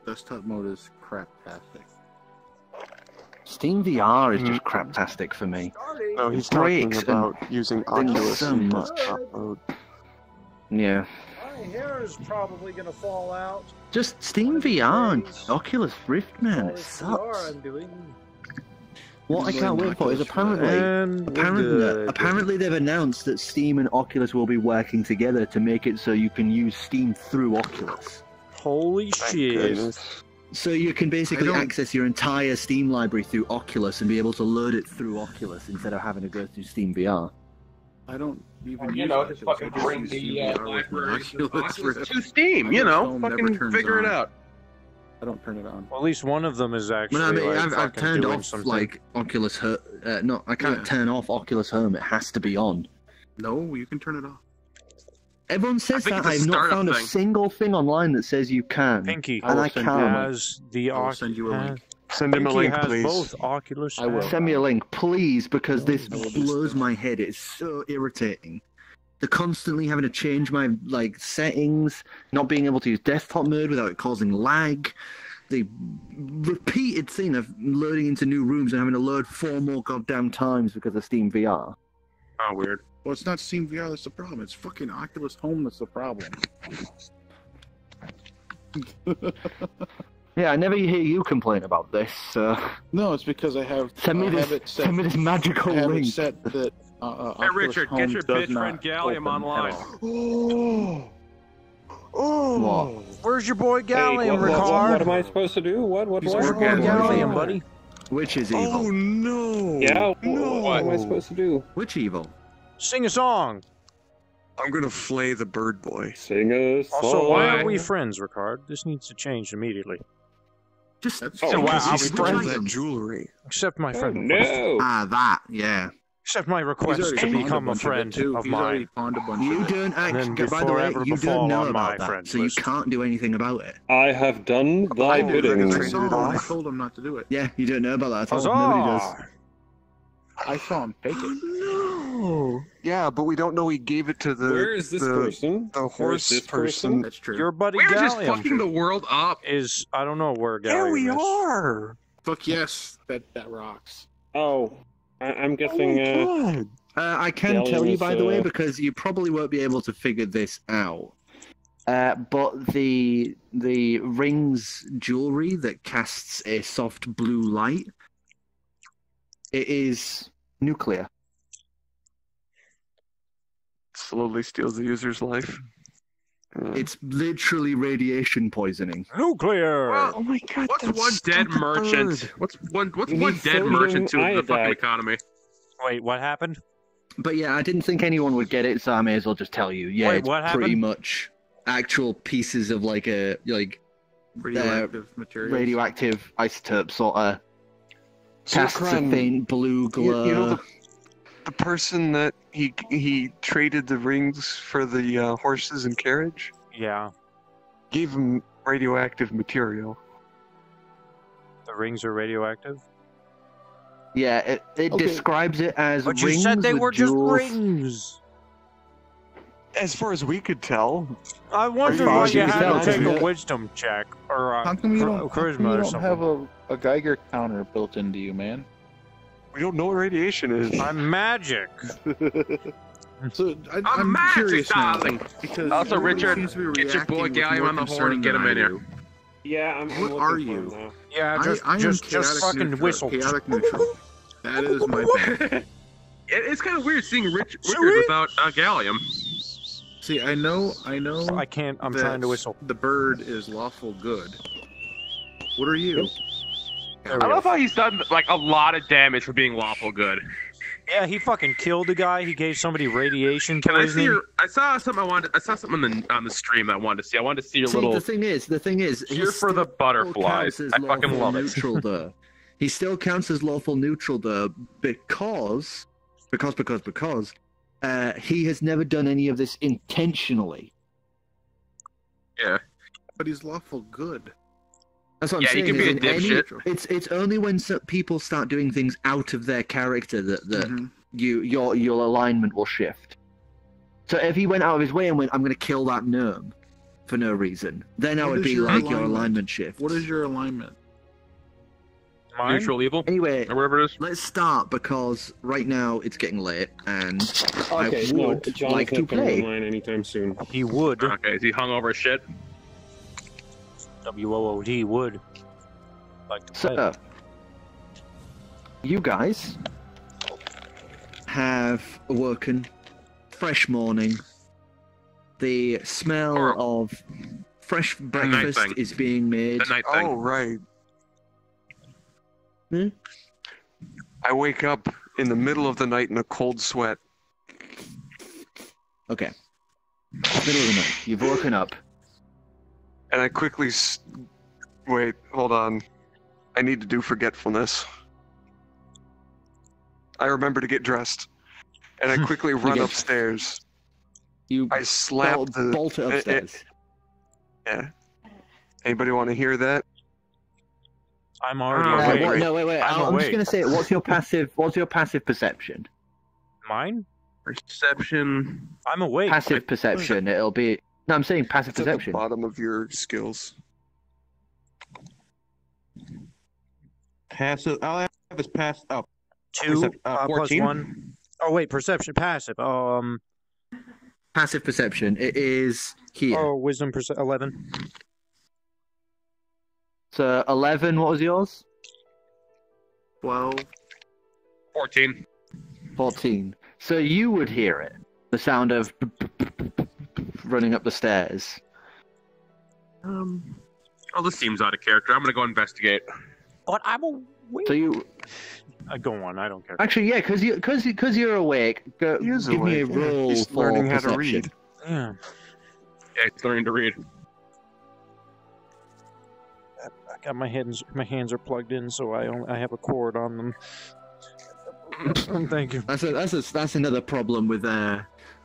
Desktop mode is craptastic. Steam VR is just craptastic for me. No, he's talking talking about using Oculus so in much. desktop mode. Yeah. My hair is probably gonna fall out. Just Steam VR and Oculus Rift, man, All it this VR sucks. I'm doing. What I can't wait for is apparently they've announced that Steam and Oculus will be working together to make it so you can use Steam through Oculus. Holy shit. So you can basically access your entire Steam library through Oculus and be able to load it through Oculus instead of having to go through Steam VR. I don't even you use know, Oculus. just fucking I bring use the Steam VR with my libraries Oculus Rift. to Steam, you know, fucking figure it out. I don't turn it on. Well, at least one of them is actually. Well, I mean, like, I've turned doing off something. like Oculus Home. No, I can't turn off Oculus Home. It has to be on. No, you can turn it off. Everyone says think that. it's a I've not startup found a thing. single thing online that says you can. Pinky and I can't. has the I'll send you a link. Send him a Pinky link, has please. both Oculus. I will. and- Send me a link, please, because this I will do blows so. my head. It's so irritating. They're constantly having to change my settings, not being able to use desktop mode without it causing lag. The repeated thing of loading into new rooms and having to load 4 more goddamn times because of Steam VR. Oh, weird. Well, it's not Steam VR that's the problem. It's fucking Oculus Home that's the problem. Yeah, I never hear you complain about this. No, it's because I have. Send me I have this. it set. Send me this magical I have link. it set that. Hey, Oculus Richard, Home get your does bitch friend not Gallium open online. at all. Oh! Where's your boy Gallium, What Ricard? am I supposed to do? What? He's Where's your boy orgasming. Gallium, buddy? Which is evil? Oh no! Yeah, No. what am I supposed to do? Which evil? Sing a song. I'm gonna flay the bird boy. Sing a song. Also, why aren't we friends, Ricard? This needs to change immediately. Just That's Oh, So why Because are he we stole friends? that jewelry. Accept my Oh, friend request. no! that. Yeah. Accept my He's request already to pawned become a bunch of it, friend too. of He's already mine. pawned a bunch You of it. don't And then actually. By the before way, ever you befall don't know on my about that, friend so list. you can't do anything about it. I have done thy I bidding. saw him. I off. told him not to do it. Yeah, you don't know about that at all. Nobody does. Huzzah! I saw him fake it. No! Yeah, but we don't know he gave it to the Where is this person? the Where is horse this person. That's true. Your buddy We're just Gallium fucking the world up. is, I don't know where Gallium There we is. are! Fuck yes, that rocks. Oh, I'm Oh guessing. my god! I can Gallium tell you, is, by the way, because you probably won't be able to figure this out. But the ring's jewelry that casts a soft blue light, it is nuclear. Slowly steals the user's life. It's literally radiation poisoning. Nuclear! Well, Oh my god! What's that one dead stupid merchant? bird. What's one We need dead sodium merchant to the fucking iodide. economy? Wait, what happened? But yeah, I didn't think anyone would get it, so I may as well just tell you. Yeah, Wait, it's what pretty happened? much actual pieces of Radioactive materials. radioactive isotope sort of casts a Zukran, faint blue glow. you know the person that he traded the rings for the horses and carriage Yeah, gave him radioactive material. the rings are radioactive. Yeah, it Okay. describes it as But you rings said they with were just jewels. rings. As far as we could tell, I wonder you why sure you you had to felt take it? a wisdom check or How come you don't, charisma or something. have a Geiger counter built into you, man? we don't know what radiation is. I'm magic. So I'm magic, curious now, darling. because Also, everybody Richard, seems to be get your boy reacting with Gallium more on the horn concern and get than him I in here. do. Yeah, I'm What looking are for you? him now. Yeah, I am just chaotic fucking neutral. whistle. Chaotic neutral. That is my thing. It's kind of weird seeing Richard Sweet. without Gallium. See, I know. I can't. I'm that trying to whistle. The bird is lawful good. What are you? There we I go. love how he's done like a lot of damage for being lawful good. Yeah, he fucking killed a guy. He gave somebody radiation Can I see poisoning. your? I saw something I saw something on the stream I wanted to see. I wanted to see your See, little. the thing is, Here he's for the still butterflies. counts as I fucking lawful love it. neutral though. He still counts as lawful neutral though because he has never done any of this intentionally. Yeah. But he's lawful good. That's what I'm Yeah, he saying. could be is a in dipshit. It's only when people start doing things out of their character that Mhm. your alignment will shift. So if he went out of his way and went, I'm going to kill that gnome, for no reason. Then I What would is be your like your alignment? alignment shift. What is your alignment? Mine? Neutral evil, Anyway, or whatever it is. let's start because right now it's getting late and Okay, I no, would John's like to not coming play. online anytime soon. He would. Okay, is he hung over shit? WOOD would. Like to play. So, you guys have awoken, fresh morning. The smell of fresh breakfast thing. is being made. The night thing. Oh, right. Hmm? I wake up in the middle of the night in a cold sweat. Okay. Middle of the night. You've woken up. And I quickly wait, hold on. I need to do forgetfulness. I remember to get dressed. And I quickly run get- upstairs. You I slap the... bolt it upstairs. Yeah. Anybody want to hear that? I'm already Okay, awake. No, wait. I'm I'm just awake. gonna say, what's your passive perception? Mine? Perception. I'm awake. Passive perception. It'll be. No, I'm saying passive It's at the perception. bottom of your skills. Passive. All I have is pass. Oh, 2 plus 14? 1. Oh, wait, perception, passive. Passive perception. It is here. Oh, wisdom, 11. So 11. What was yours? 12. 14. 14. So you would hear it. The sound of running up the stairs. Oh, this seems out of character. I'm gonna go investigate. But I'm awake. So you Go on, I don't care. actually, yeah, because you're awake. Go, He is give me a awake, yeah. roll He's for learning how to perception. read. Yeah. Yeah, he's learning to read. I got my hands are plugged in, so I have a cord on them. Thank you. That's another problem with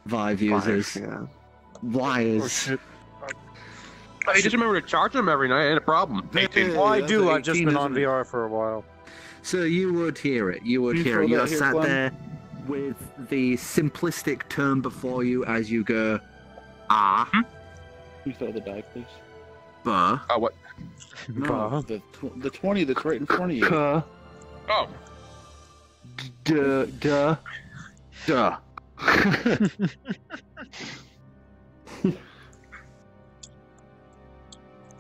Vive users. Yeah. Wires. Oh shit. Oh, you just remember to charge them every night. Ain't a problem. 18. Well, I that's do. an I've just 18, been on isn't it? VR for a while. So you would hear it. You would You hear throw it. You're that here, sat Clem? there with the simplistic term before you as you go, ah, Can you throw the die, please? buh, Oh, what? No, the 20 that's right in front of you. cuh, Oh, duh, duh, duh.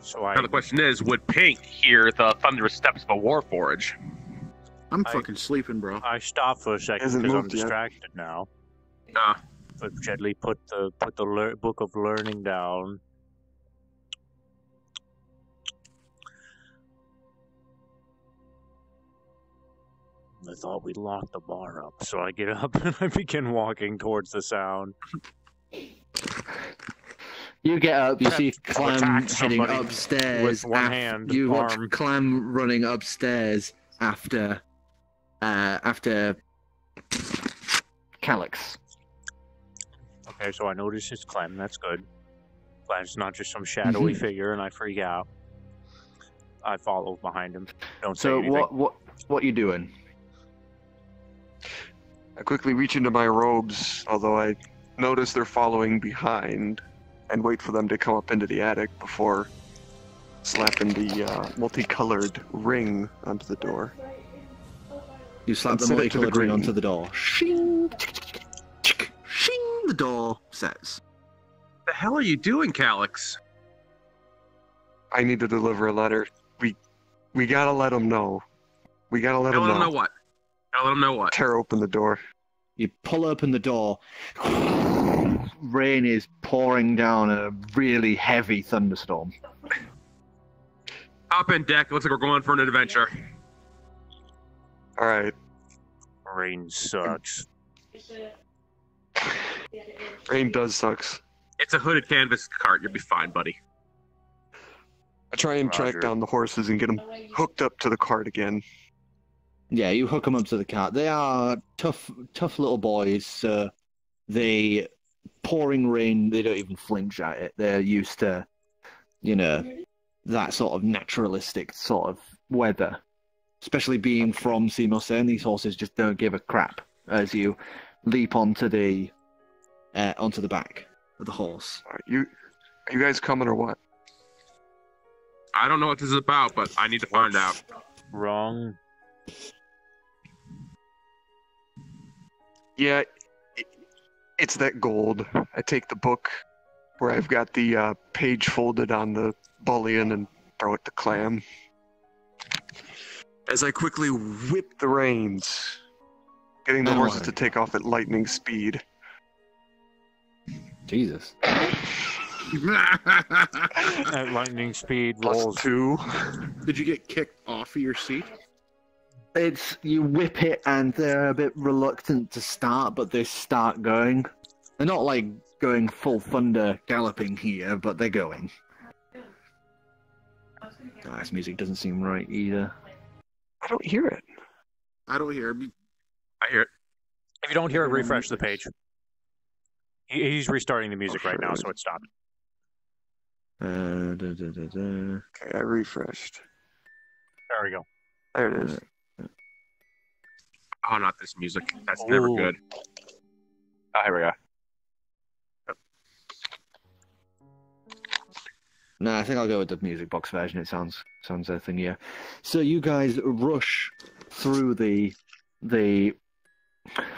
So now the question is, would Pink hear the thunderous steps of a warforge? I'm I- fucking sleeping, bro. I stopped for a second Hasn't because I'm moved yet. distracted now. Ah. But gently put the book of learning down. I thought we locked the bar up, so I get up and I begin walking towards the sound. You get up, you see To Clem attack heading somebody upstairs. with one hand, you watch arm. Clem running upstairs after Calyx. Okay, so I notice it's Clem. That's good. Clem's not just some shadowy Mm-hmm. figure, and I freak out. I follow behind him. Don't say So anything. what you doing? I quickly reach into my robes, although I notice they're following behind, and wait for them to come up into the attic before slapping the multicolored ring onto the door. You slap the And set it to the multicolored ring green. onto the door. Shing, shing. The door says. The hell are you doing, Calyx? I need to deliver a letter. We gotta let them know. We gotta let I'll them let him know. know what? I'll let him know what? Tear open the door. You pull open the door. Rain is pouring down a really heavy thunderstorm. Hop in, Deck. Looks like we're going for an adventure. All right. Rain sucks. Rain does sucks. It's a hooded canvas cart. You'll be fine, buddy. I try and Roger. track down the horses and get them hooked up to the cart again. Yeah, you hook them up to the cart. They are tough little boys. So the pouring rain, they don't even flinch at it. They're used to, that sort of naturalistic sort of weather. Especially being from Simosen, these horses just don't give a crap as you leap onto the back of the horse. All right, Are you guys coming or what? I don't know what this is about, but I need to find out. Wrong. Yeah, it's that gold. I take the book where I've got the page folded on the bullion and throw it to Clam. As I quickly whip the reins, getting the horses to take off at lightning speed. Jesus. At lightning speed rolls. +2. Did you get kicked off of your seat? It's you whip it and they're a bit reluctant to start, but they start going. They're not like going full thunder galloping here, but they're going. Oh, this music doesn't seem right either. I don't hear it. I don't hear. I hear it. If you don't hear it, refresh the page. He's restarting the music right now, so it stopped. Okay, I refreshed. There we go. There it is. Oh, not this music. That's never Ooh. good. Oh, here we go. No, I think I'll go with the music box version. It sounds thingier. So you guys rush through the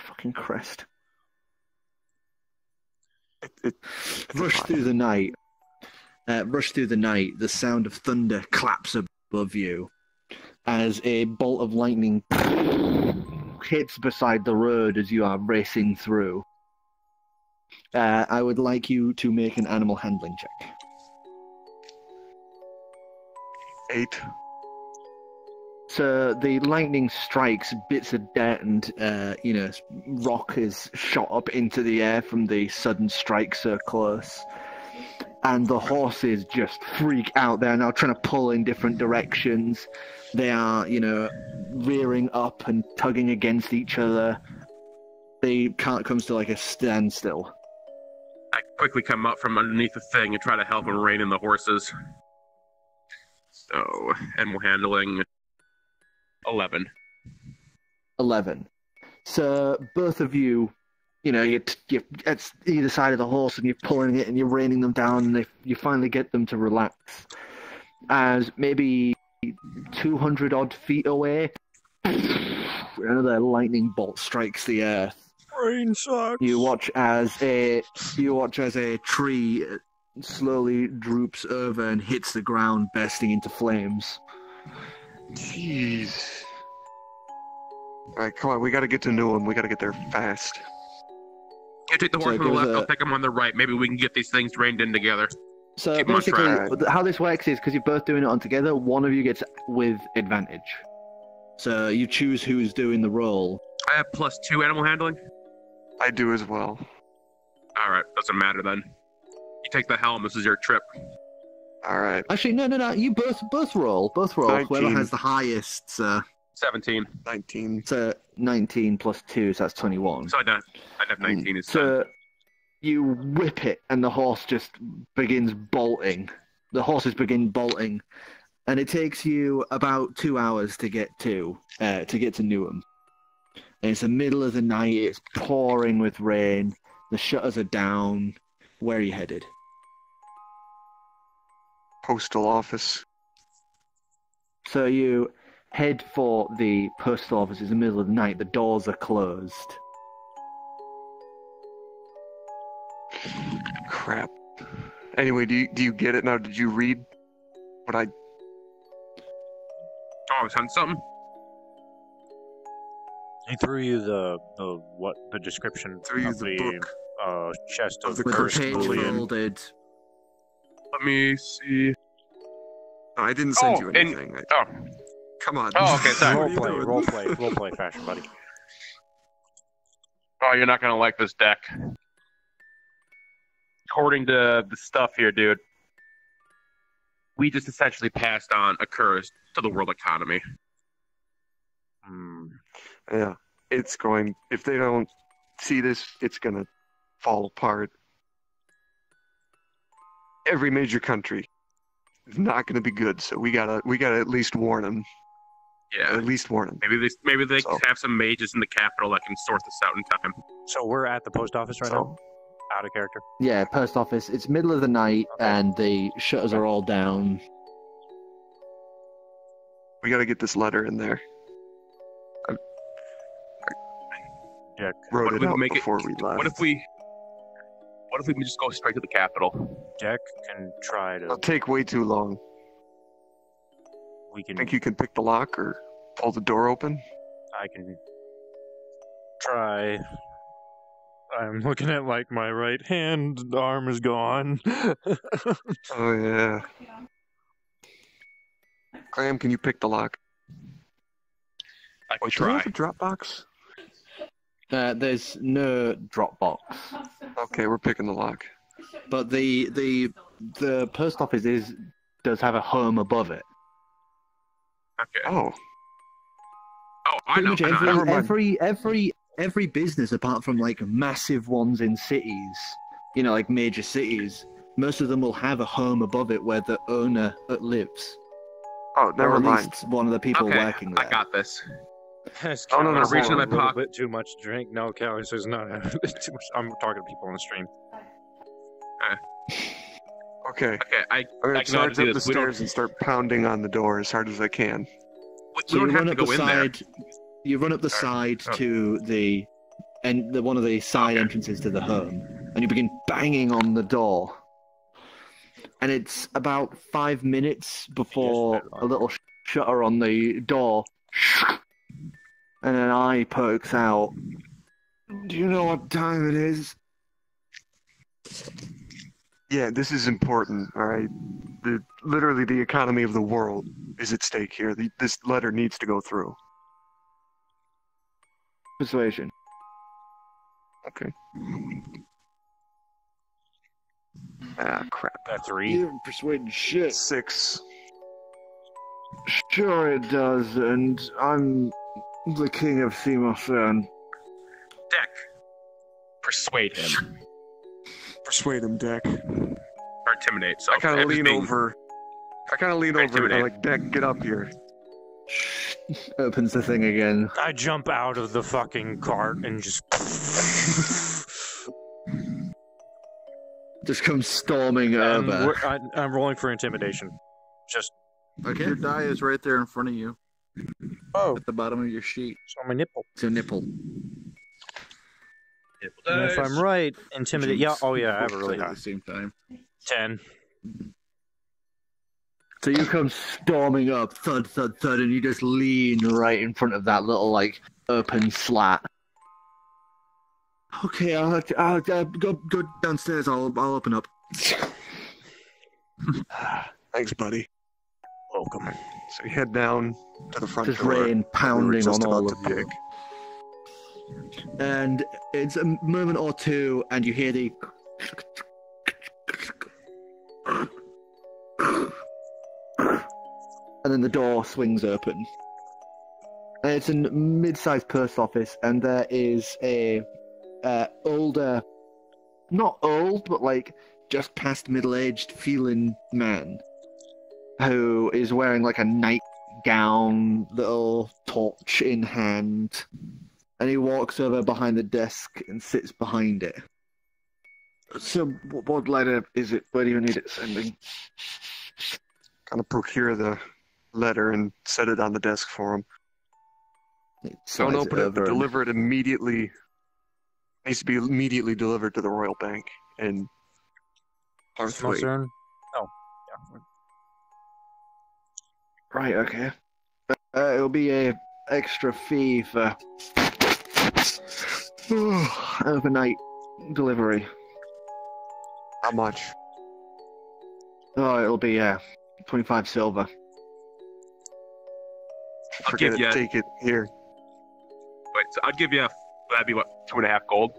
fucking crest. Rush through the night. Rush through the night. The sound of thunder claps above you as a bolt of lightning hits beside the road as you are racing through. I would like you to make an animal handling check. 8. So the lightning strikes bits of dirt and, rock is shot up into the air from the sudden strike so close. And the horses just freak out. They're now trying to pull in different directions. They are, rearing up and tugging against each other. The cart comes to like a standstill. I quickly come up from underneath the thing and try to help him rein in the horses. So, animal handling, 11. 11. So both of you, you're at either side of the horse and you're pulling it and you're reining them down and you finally get them to relax. As maybe 200 odd feet away, another lightning bolt strikes the earth. Rain sucks. You watch as a tree slowly droops over and hits the ground, bursting into flames. Jeez. Alright, come on, we gotta get to Newham. We gotta get there fast. You take the horse on the left, I'll take him on the right. Maybe we can get these things reined in together. So Keep 'em on basically, track. how this works is because you're both doing it on together, one of you gets with advantage. So you choose who's doing the roll. I have +2 animal handling. I do as well. Alright, doesn't matter then. You take the helm, this is your trip. Alright. Actually, no. You both roll. Both roll. 19. Whoever has the highest. 17. 19. So 19 plus 2, so that's 21. So I'd have 19 instead. So you whip it, and the horse just begins bolting. The horses begin bolting, and it takes you about 2 hours to get to Newham. And it's the middle of the night. It's pouring with rain. The shutters are down. Where are you headed? Postal office. So you head for the postal office. It's the middle of the night. The doors are closed. Crap. Anyway, do you get it now? Did you read what I... Oh, I was hunting something? He threw you the description Threw you of the book chest of of the With the cursed page bullion. folded. Let me see. No, I didn't send Oh, you and- anything. Oh, Come on. Oh, okay, sorry. What are you doing? role play fashion, buddy. oh, you're not gonna like this deck. According to the stuff here, dude, we just essentially passed on a curse to the world economy. Yeah, it's going... If they don't see this, it's gonna fall apart. Every major country is not gonna be good, so we gotta at least warn them. Yeah. At least warn them. Maybe they So- have some mages in the capital that can sort this out in time. So we're at the post office right now? Out of character. Yeah, post office. It's middle of the night, and the shutters are all down. We gotta get this letter in there. I Jack. wrote What if it we out make it- before we left. What if we just go straight to the Capitol? Jack can try It'll to. take way too long. We can. Think you can pick the lock or pull the door open? I can try. I'm looking at like my right hand arm is gone. Oh yeah. Graham, can you pick the lock? I can Wait, do we try. have a Dropbox? There's no Dropbox, Okay, we're picking the lock. but the post office does have a home above it. Okay. Oh, I Pretty know. much I know. every business apart from like massive ones in cities, like major cities, most of them will have a home above it where the owner lives. oh, Or never at mind. least one of the people Okay, working there. I got this. Has Oh, no, Callie no, said reach in a my little pocket. bit too much to drink. No, Callie says no. Too much. I'm talking to people on the stream. Okay, Okay, I'm gonna I can already charge do up the this. We don't- stairs and start pounding on the door as hard as I can. we So don't you have run to up go the in there. side. You run up the side Oh. to the one of the side entrances to the home, and you begin banging on the door. And it's about 5 minutes before Yes, a little shutter on the door, and an eye pokes out. Do you know what time it is? Yeah, this is important, alright? Literally the economy of the world is at stake here. This letter needs to go through. Persuasion. Okay. Ah, crap. At 3. You haven't persuaded shit. 6. Sure it does, and I'm the king of Simosan. Deck. Persuade him. Persuade him, Deck. Or intimidate. So I kind I'm of just lean being- over. And Intimidate. I'm like, Deck, get up here. Opens the thing again. I jump out of the fucking cart and just. Just comes storming And over. I'm rolling for intimidation. Just Okay. Your die is right there in front of you. Oh. At the bottom of your sheet. on my nipple. It's a nipple. And if I'm right, intimidate. Yeah. Oh yeah, I have a really At high. the same time. 10. So you come storming up, thud, thud, thud, and you just lean right in front of that little, like, open slat. Okay, I'll go downstairs. I'll open up. Thanks, buddy. Welcome. So we head down to the front Just door. rain We were pounding just on all about of to you. pick. And it's a moment or two, and you hear the. And then the door swings open. And it's a mid-sized post office, and there is a older, not old, but like just past middle-aged feeling man who is wearing like a nightgown, little torch in hand, and he walks over behind the desk and sits behind it. So, what letter is it? Where do you need it sending? Kind of procure the letter and set it on the desk for him. He Don't slides open it, but over and- deliver it immediately. Needs to be immediately delivered to the Royal Bank in Hearthway. Concern? Oh, yeah. Right, okay. It'll be a extra fee for overnight delivery. How much? Oh, it'll be 25 silver. I'll Forget give it. ya- Take it here. Wait, so I'll give you. That'd be what, 2.5 gold.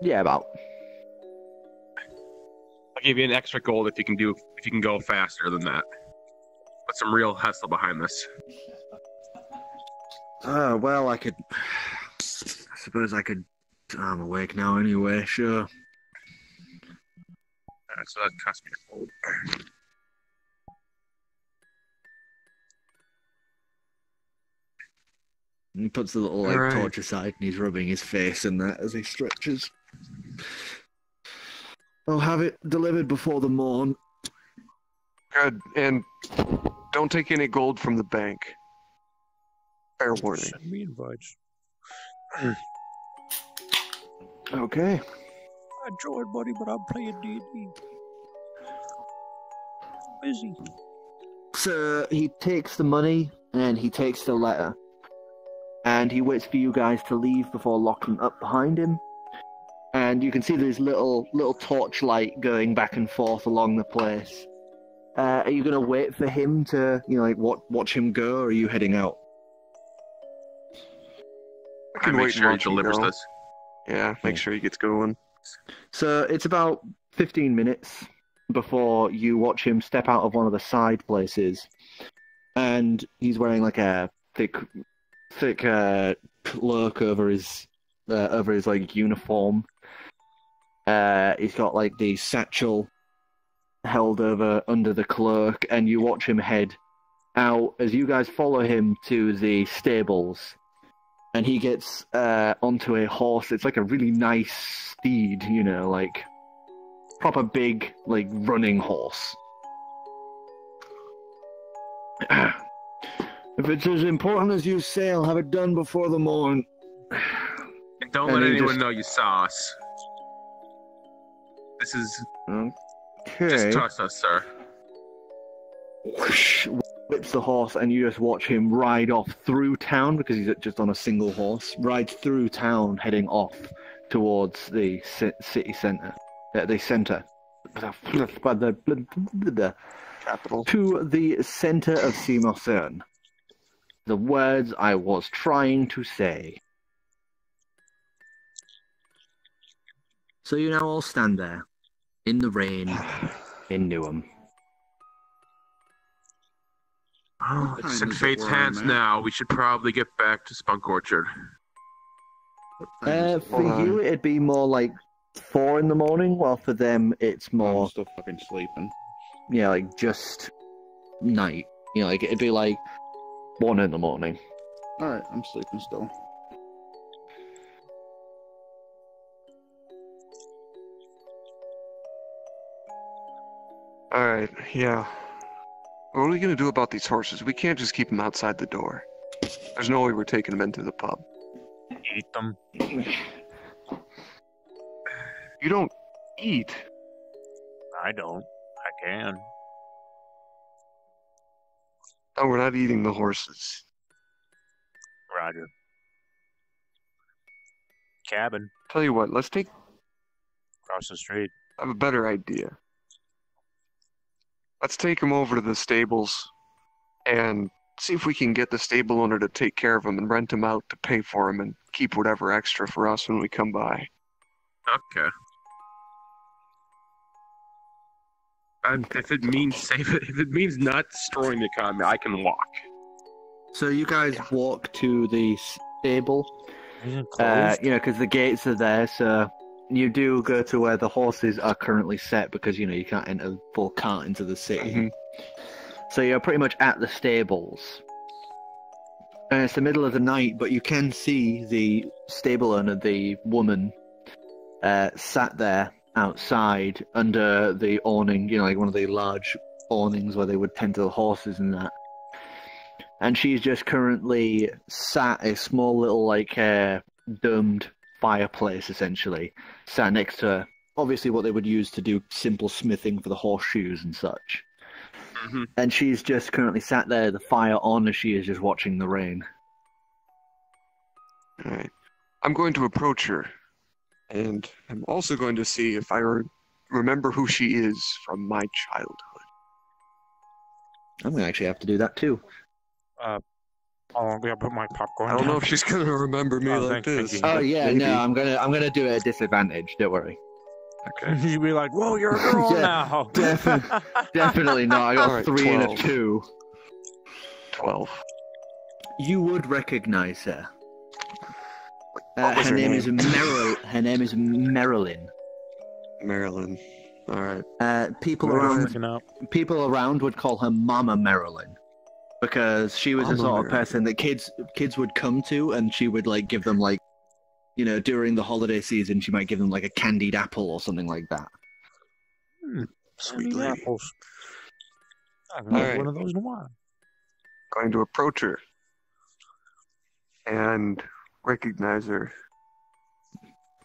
Yeah, about. I'll give you an extra gold if you can go faster than that. Put some real hustle behind this. Well, I could. I suppose I could. I'm awake now anyway, sure. Alright, so that cost me a gold. And he puts the little like Alright. torch aside and he's rubbing his face in that as he stretches. I'll have it delivered before the morn. Good. And don't take any gold from the bank. Fair warning. Send me invites. Okay. I joined, buddy, but I'm playing D&D. Busy. So he takes the money and he takes the letter. And he waits for you guys to leave before locking up behind him. And you can see there's little torchlight going back and forth along the place. Are you going to wait for him to, watch him go, or are you heading out? I can make wait sure he and watch him delivers go. this. Yeah, make sure he gets going. So it's about 15 minutes before you watch him step out of one of the side places. And he's wearing like a thick cloak over his like uniform. He's got like the satchel held over under the cloak, and you watch him head out as you guys follow him to the stables. And he gets onto a horse. It's like a really nice steed, like proper big, like running horse. If it's as important as you say, I'll have it done before the morn. And don't And let he anyone just- know you saw us. This is... Okay. Just trust us, sir. Whoosh, whips the horse, and you just watch him ride off through town, because he's just on a single horse, rides through town, heading off towards the city centre. The centre. Capital. To the centre of Simothern. The words I was trying to say. So you now all stand there, in the rain, in Newham. Oh, What it's time in is it fate's where I'm hands at? now. We should probably get back to Spunk Orchard. What time is it? For you, it'd be more like 4 in the morning, while for them, it's I'm more, still fucking sleeping. like just night. Like it'd be like 1 in the morning. Alright, I'm sleeping still. Alright, yeah. What are we gonna do about these horses? We can't just keep them outside the door. There's no way we're taking them into the pub. Eat them. You don't eat. I don't. I can. Oh, we're not eating the horses. Roger. Cabin Tell you what, let's take... across the street. I have a better idea. Let's take them over to the stables and see if we can get the stable owner to take care of them and rent them out to pay for them and keep whatever extra for us when we come by. Okay. If it means if it means not destroying the economy, I can walk. So you guys walk to the stable, Isn't it closed? because the gates are there, so you do go to where the horses are currently set, because, you can't enter full cart into the city. Mhm. So you're pretty much at the stables. And it's the middle of the night, but you can see the stable owner, the woman, sat there outside under the awning, like one of the large awnings where they would tend to the horses and that. And she's just currently sat a small little, domed fireplace, essentially, sat next to her. Obviously what they would use to do simple smithing for the horseshoes and such. Mhm. And she's just currently sat there, the fire on, as she is just watching the rain. Alright. I'm going to approach her. And I'm also going to see if I remember who she is from my childhood. I'm going to actually have to do that too. I'm gonna put my popcorn I don't down. know if she's going to remember me Oh, like thank this. you. Oh yeah, Maybe. no, I'm gonna do it at disadvantage. Don't worry. Okay. You'd be like, whoa, you're a girl Yeah, now. Definitely not. I got Alright, 3 and a 12. 2. 12. You would recognize her. What was her her name name? is Meryl. Her name is Marilyn. Marilyn. Alright. People Well, around Freaking out. people around would call her Mama Marilyn, because she was the Mama sort of Marilyn. person that kids would come to, and she would give them during the holiday season, she might give them a candied apple or something like that. Sweet These lady. apples. I haven't had Alright. one of those in a while. Going to approach her and recognize her.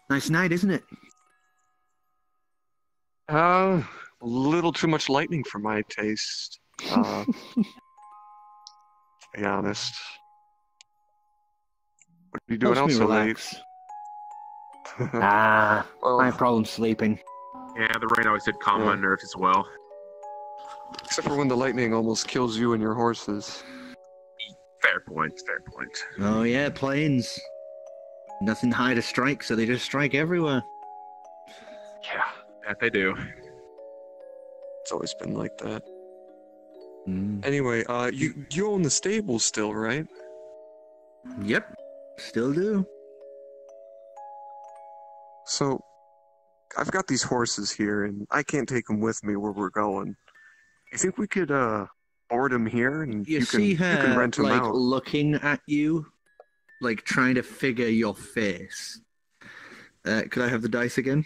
Nice night, isn't it? A little too much lightning for my taste. To be honest. What are you doing Helps out me so late? relax. I Well, have problems sleeping. Yeah, the rain always did calm my nerves as well. except for when the lightning almost kills you and your horses. Fair point, fair point. Oh yeah, planes. Nothing high to strike, so they just strike everywhere. Yeah, that they do. It's always been like that. Mm. Anyway, you own the stable still, right? Yep, still do. So, I've got these horses here, and I can't take them with me where we're going. You think we could board them here, and You you see can her rent them like out? looking at you, like trying to figure your face. Could I have the dice again?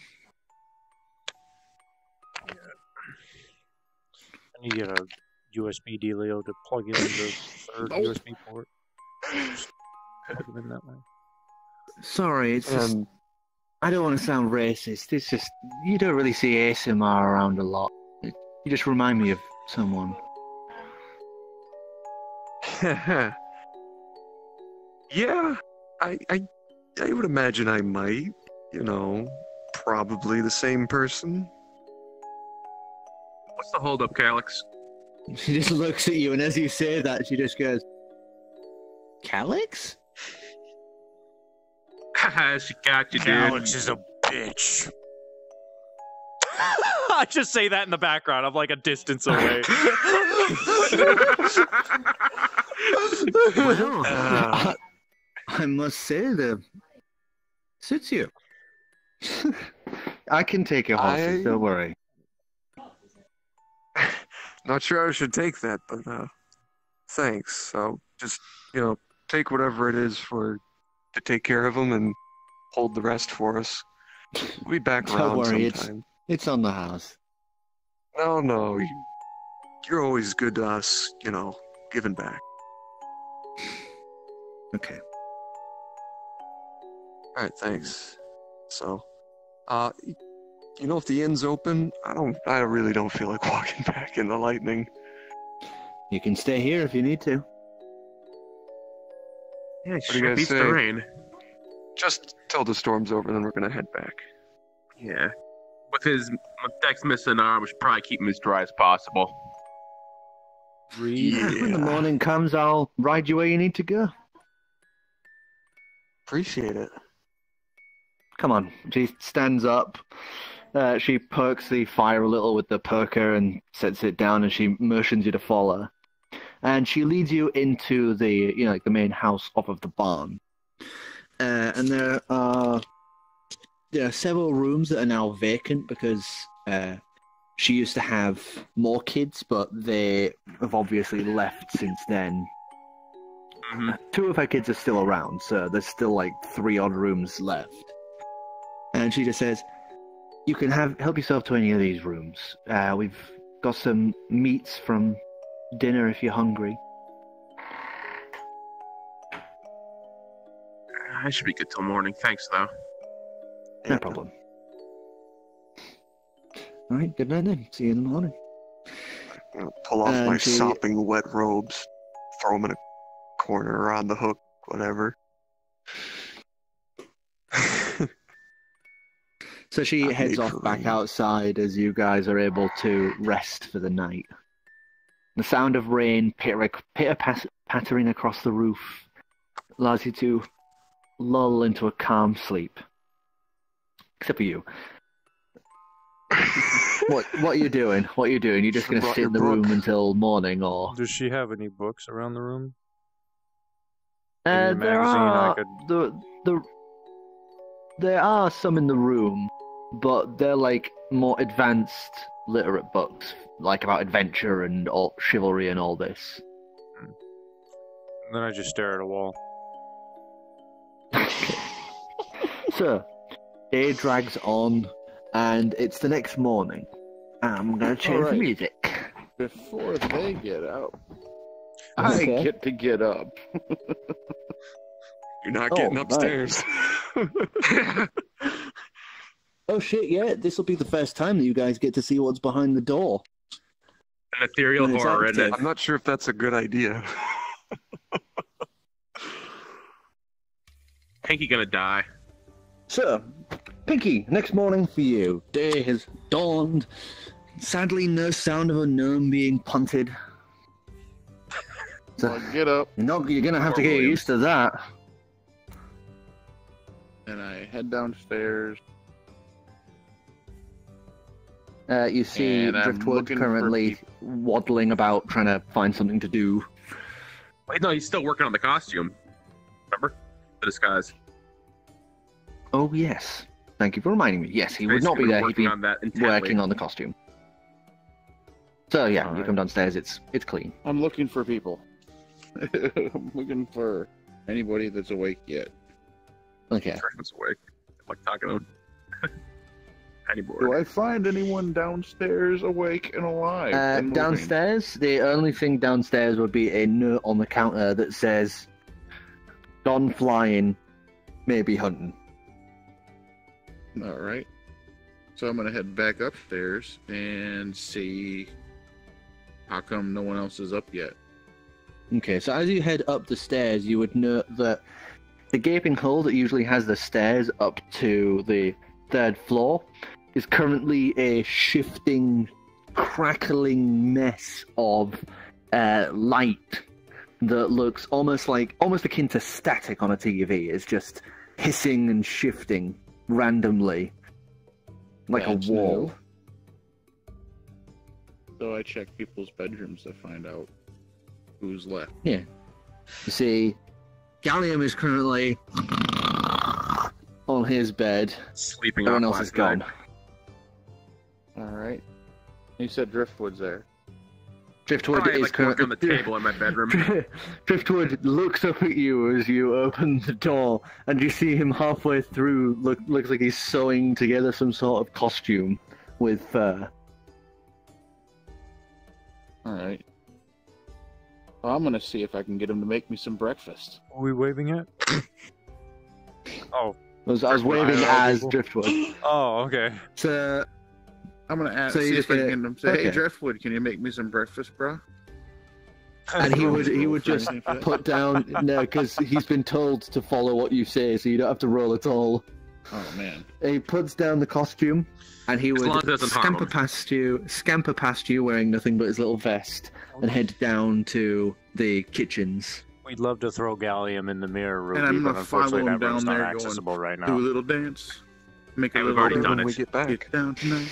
And you get a USB dealio to plug in the third USB port. Just plug it in that way. Sorry, it's just, And I don't want to sound racist. It's just you don't really see ASMR around a lot. You just remind me of someone. yeah, I would imagine I might. You know, probably the same person. What's the holdup, Calix? She just looks at you, and as you say that, she just goes, "Calix?" Haha, she got you, dude. Alex is a bitch. I just say that in the background. I'm like a distance away. Well, I must say that suits you. I can take your horses, don't worry. Not sure I should take that, but thanks. So just take whatever it is to take care of them and hold the rest for us. We'll be back Don't around worry, sometime. It's on the house. No, you're always good to us. Giving back. Okay. All right, thanks. So, if the inn's open, I really don't feel like walking back in the lightning. You can stay here if you need to. Yeah, do you sure guys beats the say? rain. Just till the storm's over, then we're gonna head back. Yeah. With Dex missing an arm, we should probably keep him as dry as possible. When the morning comes, I'll ride you where you need to go. Appreciate it. Come on. She stands up. She pokes the fire a little with the poker and sets it down, and she motions you to follow. And she leads you into the the main house off of the barn. And there are several rooms that are now vacant because she used to have more kids, but they have obviously left since then. Mm-hmm. 2 of her kids are still around, so there's still like 3 odd rooms left. And she just says, "You can help yourself to any of these rooms. We've got some meats from dinner if you're hungry." I should be good till morning. Thanks, though. No problem. All right, good night then. See you in the morning. Pull off And my she- sopping wet robes, throw them in a corner or on the hook, whatever. So she I heads hate off for back rain. outside as you guys are able to rest for the night. The sound of rain pattering across the roof allows you to lull into a calm sleep. Except for you. What are you doing? What are you doing? You're just going to Brought sit your in the book. room until morning, or Does she have any books around the room? Maybe a there magazine I are there are some in the room, but they're like more advanced literate books, like about adventure and all chivalry and all this. Then I just stare at a wall. So, day drags on, and it's the next morning. I'm gonna change the Alright. music. Before they get up, Okay. I get to get up. You're not Oh, getting right. upstairs. Oh shit! Yeah, this will be the first time that you guys get to see what's behind the door. An ethereal When it's horror, isn't it? active. I'm not sure if that's a good idea. Pinky gonna die. So, Pinky, next morning for you. Day has dawned. Sadly, no sound of a gnome being punted. So, I get up you're gonna have to get Williams. used to that. and I head downstairs. You see And I'm Driftwood looking for currently waddling about trying to find something to do. Wait, no, he's still working on the costume. Remember? The disguise. Oh, yes. Thank you for reminding me. Yes, he would not be Basically there. He'd working be on that intently. working on the costume. So, yeah, you Alright. come downstairs, it's clean. I'm looking for people. I'm looking for anybody that's awake yet. Okay. Christmas awake. Like talking to him. Penny Do board. I find anyone downstairs awake and alive? and moving? Downstairs, the only thing downstairs would be a note on the counter that says, "Gone flying, maybe hunting." All right. So I'm gonna head back upstairs and see how come no one else is up yet. Okay, so as you head up the stairs, you would note that the gaping hole that usually has the stairs up to the third floor is currently a shifting, crackling mess of light that looks almost akin to static on a TV. It's just hissing and shifting randomly, like That's a wall. new. So I check people's bedrooms to find out who's left. You see, Gallium is currently on his bed. Sleeping Everyone off else is last gone. night. All right. You said Driftwood's there. Driftwood Probably, is like working on the currently. table in my bedroom. Driftwood looks up at you as you open the door, and you see him halfway through. Looks like he's sewing together some sort of costume with fur. All right. Well, I'm gonna see if I can get him to make me some breakfast. Are we waving at? Oh. I was waving as Driftwood. Oh, okay. So I'm gonna ask, So you see just if I gonna- can get him. Say, okay. hey, Driftwood, can you make me some breakfast, bro? and he would just Anything for that? put down no, because he's been told to follow what you say, so you don't have to roll at all. Oh man. He puts down the costume, and he As long as would it doesn't harm scamper past you, wearing nothing but his little vest, and head down to the kitchens. We'd love to throw Gallium in the mirror, Ruby, And I'm but gonna follow unfortunately him that room's down not there going, accessible right Do a now. little dance. Make a Yeah, we've little already dance. done When it. we get back. Get down tonight.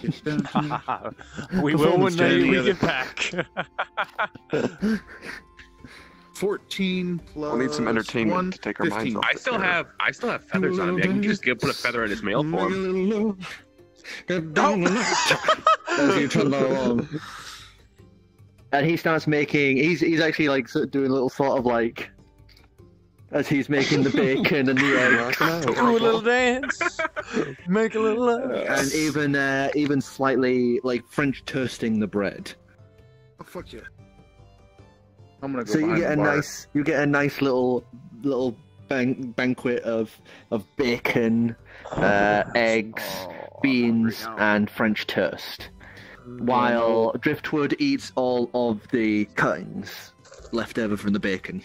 Get down tonight. We will when Performance we together. get back. 14 plus. We'll need some entertainment 1, to take our minds 15. off. I still have feathers on me. I can just put a feather in his mail for him. As you trundle along. And he starts making. He's actually like sort of doing a little sort of like. As he's making the bacon and the eggs. Do a little dance. Make a little love. And even slightly like French toasting the bread. Oh, fuck yeah. I'm gonna go So you behind get a the bar. nice little banquet of bacon, eggs, beans, and French toast. While Driftwood eats all of the cuttings left over from the bacon.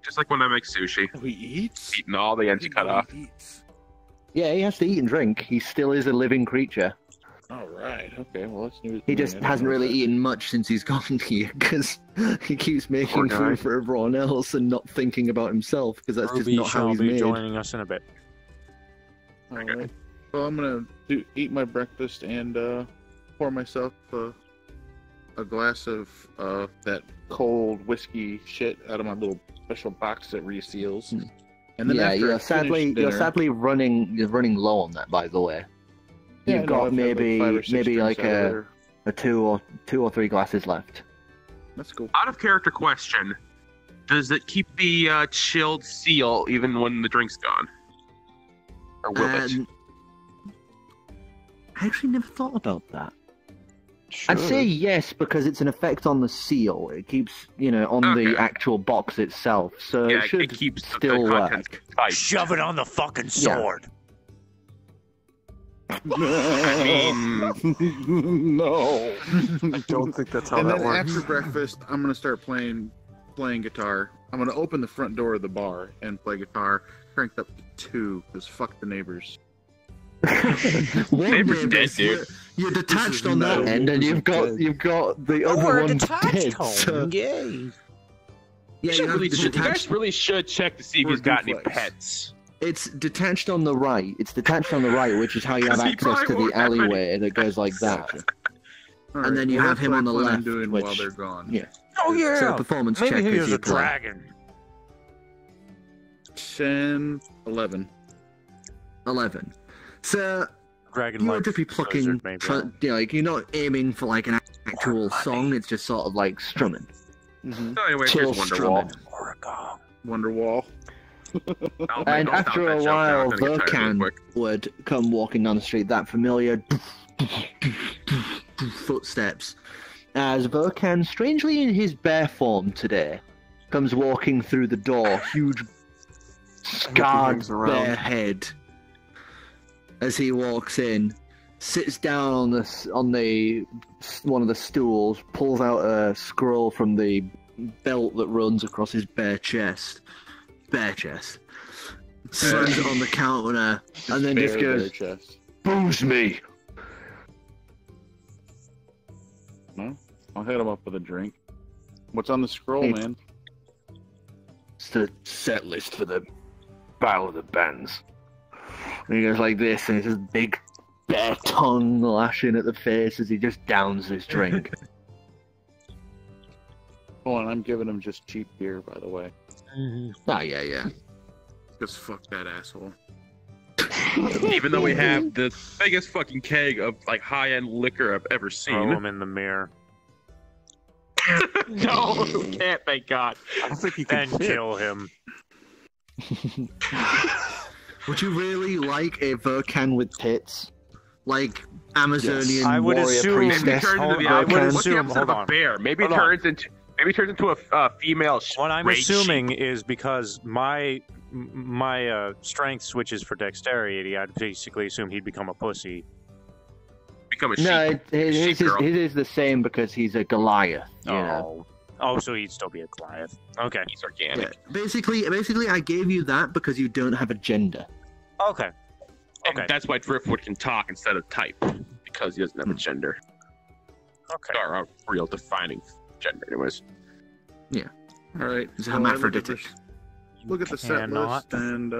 Just like when I make sushi. Oh, he eats? Eating all the ends you cut off. He eats. Yeah, he has to eat and drink. He still is a living creature. All right. Okay. Well, that's new. He just hasn't really eaten much since he's gotten here because he keeps making Poor guy. food for everyone else and not thinking about himself because that's Ruby just not how shall he's be made. joining us in a bit. All right. Well, I'm gonna eat my breakfast and pour myself a glass of that cold whiskey shit out of my little special box that reseals. And then Yeah, after you're I sadly finish dinner, running low on that, by the way. Yeah, You've no, got I've had, like, maybe 5 or 6 maybe drinks like out of there. a two or three glasses left. That's cool. Out of character question. Does it keep the chilled seal even when the drink's gone? Or will it? I actually never thought about that. I'd say yes because it's an effect on the seal. It keeps, on the actual box itself, so Yeah, it should it keeps the still contents work. tight. Shove it on the fucking sword. I mean, No. I don't think that's how And that then works. after breakfast, I'm gonna start playing guitar. I'm gonna open the front door of the bar and play guitar, cranked up to 2, because fuck the neighbors. One Neighbor's neighbour's- dead, dude. You're This detached is on that metal. end, and you've got the other one dead. So, Yay. you yeah, should have really, the you guys detached. really should check to see if Or he's got any duplex. pets. It's detached on the right. It's detached on the right, which is how you have Because he access to probably the won't have any. alleyway that goes like that. All And then you have that's him what on I the plan left, doing while which- they're gone. yeah. Oh yeah. So performance Maybe check he as is you a play. dragon. 10, 11. 11. So Dragon you like would just be plucking, lizard, maybe. you're not aiming for like an actual song. It's just sort of like strumming. Mhm. So anyway, Chill here's Wonderwall. Wonderwall. And I'll stop after that a joke now. while, I'm gonna get tired real Verkan quick. would come walking down the street, that familiar footsteps. As Verkan, strangely in his bear form today, comes walking through the door, huge scarred hangs around. bear head. As he walks in, sits down on the one of the stools, pulls out a scroll from the belt that runs across his bare chest. Slams it on the counter, and then just Bare goes, chest. "Booze me." No? I'll hit him up with a drink. What's on the scroll, Hey. man? It's the set list for the Battle of the Bands. And he goes like this, and it's just big bare tongue lashing at the face as he just downs his drink. Hold on, I'm giving him just cheap beer, by the way. Oh, yeah. Because fuck that asshole. Even though we have the biggest fucking keg of like high-end liquor I've ever Throw seen. him in the mirror. No, we can't. Thank God. I don't think he can Then fit. kill him. Would you really like a Verkan with tits? Like Amazonian I would warrior assume- Maybe he priestess turns into the I would opposite. What's the assume- opposite of hold a on. bear? Maybe it Hold on. turns into a female. What I'm rage assuming sheep. is because my strength switches for dexterity, I'd basically assume he'd become a pussy. Become a sheep. No, his girl. is the same because he's a Goliath. You know? Oh, so he'd still be a Goliath. Okay. He's organic. Yeah. Basically, I gave you that because you don't have a gender. Okay. And Okay. that's why Driftwood can talk instead of type, because he doesn't have a gender. Okay. Or a real defining gender, anyways. All right. He's so I hermaphroditic. Look at the set Cannot list and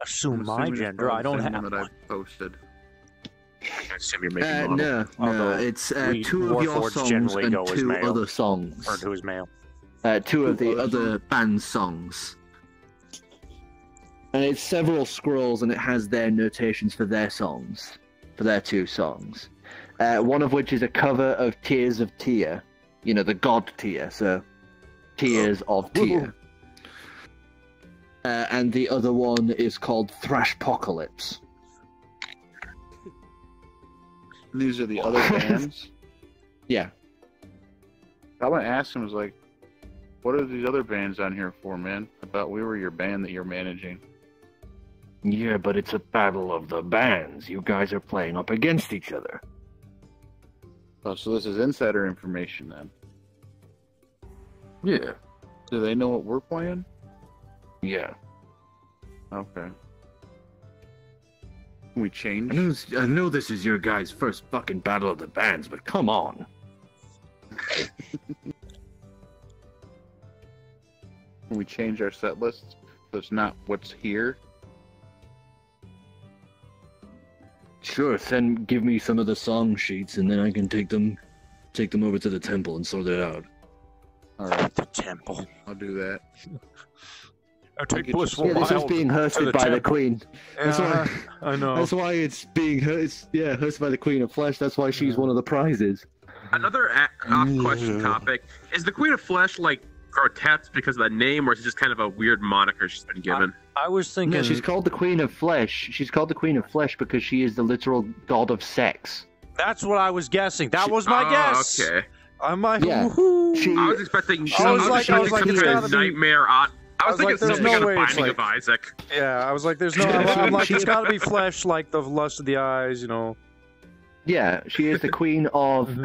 assume I'm my assuming it's gender. probably I don't the same have one that one. I posted. I assume you're making model. No. Although It's we two of your Warforged songs generally and go as two male. other songs. Or who's male. Two of the other other band's songs. And it's several scrolls, and it has their notations for their songs, for their two songs. One of which is a cover of Tears of Tyr, the god Tyr, so Tears of Tyr. And the other one is called Thrashpocalypse. And these are the other bands. Yeah. I went to ask him, I was like, what are these other bands on here for, man? I thought we were your band that you're managing. Yeah, but it's a battle of the bands. You guys are playing up against each other. Oh, so this is insider information then. Yeah. Do they know what we're playing? Yeah. Okay. Can we change? I know this is your guys' first fucking battle of the bands, but come on. Can we change our set list so it's not what's here? Sure, give me some of the song sheets, and then I can take them over to the temple and sort it out. Alright, The temple. I'll do that. I take get blissful Yeah, this is miles being to hosted the by the temple. queen. That's Yeah, why. I know. That's why it's being hosted by the Queen of Flesh. That's why she's one of the prizes. Another off-question topic. Is the Queen of Flesh, like, Grotesque because of that name, or is it just kind of a weird moniker she's been given? I was thinking. No, she's called the Queen of Flesh. She's called the Queen of Flesh because she is the literal god of sex. That's what I was guessing. That was my guess. Okay. I'm like, Yeah. woohoo. I was expecting. I was like, some it's kind gotta of be- nightmare. I was thinking there's something no kind way of it's Binding like- of Isaac. Yeah, I was like, there's no. I'm like, it's got to be flesh, like the lust of the eyes, you know. Yeah, she is the queen of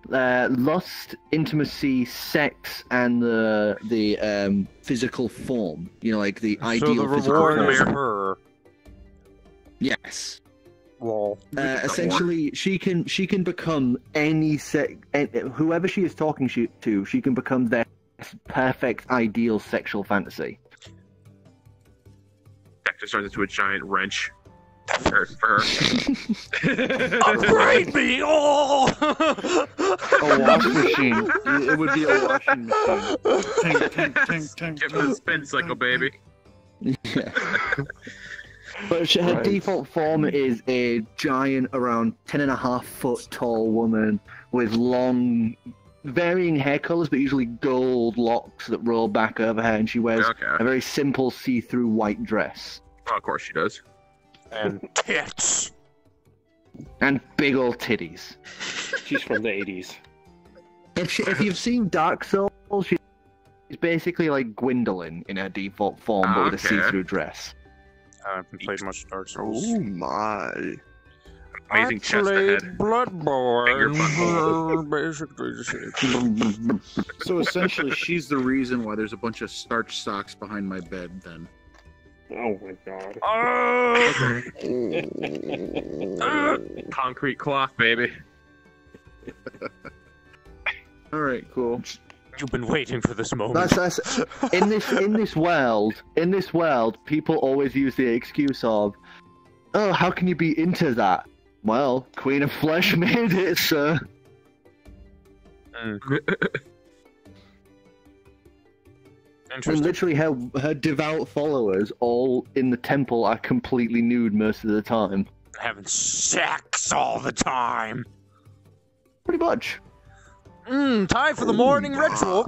lust, intimacy, sex, and the physical form. You know, like the So ideal the physical reward form. is her. Yes. Lol. Essentially, she can become any whoever she is talking to. She can become their perfect ideal sexual fantasy. That just turns into a giant wrench for her. Upgrade me! Oh! A wash machine. It would be a washing machine. Tink. Give me the spin cycle, baby. Yeah. But her Right. default form is a giant, around 10.5 foot tall woman with long, varying hair colors, but usually gold locks that roll back over her, and she wears Okay. a very simple see-through white dress. Well, of course she does. And tits. And big old titties. She's from the 80s. If you've seen Dark Souls, she's basically like Gwendolyn in her default form, but with a Okay. see-through dress. I haven't played much Dark Souls. Oh my. Amazing chest ahead. Bloodborne. Basically, So essentially, she's the reason why there's a bunch of starch socks behind my bed. Then. Oh my god. Concrete cloth, baby. All right, cool. You've been waiting for this moment. That's in this world. In this world, people always use the excuse of, "Oh, how can you be into that?" Well, Queen of Flesh made it, sir. And Interesting. literally, her devout followers, all in the temple, are completely nude most of the time. Having sex all the time. Pretty much. Time for the morning ritual.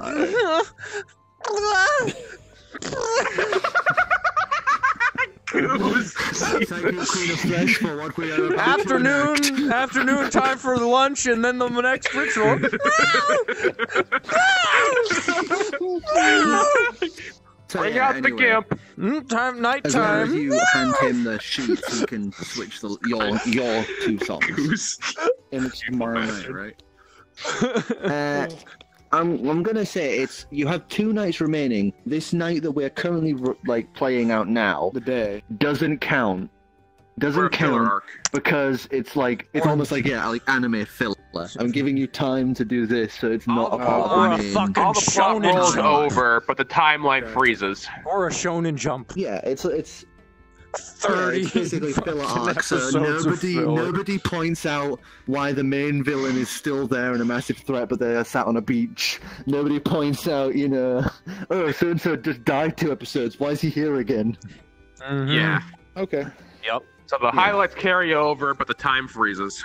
Thank you, Queen of Flesh, for what we are about to enact. Afternoon time for the lunch, and then the next ritual. So, Bring yeah, out the anyway, gimp. Time, As long as nighttime. you hand him the sheets, you can switch your two songs. Goose. And it's tomorrow night, right? I'm gonna say you have 2 nights remaining. This night that we're currently playing out now The day. doesn't count. We're Doesn't a filler count arc. because it's almost like anime filler. I'm giving you time to do this, so it's not a part or of a the main. fucking All the plot shonen rolls jump. over, but the timeline freezes. Or a shonen jump. Yeah, it's 30 it's basically filler arc. So episodes of filler. nobody points out why the main villain is still there and a massive threat, but they're sat on a beach. Nobody points out, oh, so and so just died 2 episodes. Why is he here again? Yeah. Okay. Yep. So the highlights carry over, but the time freezes.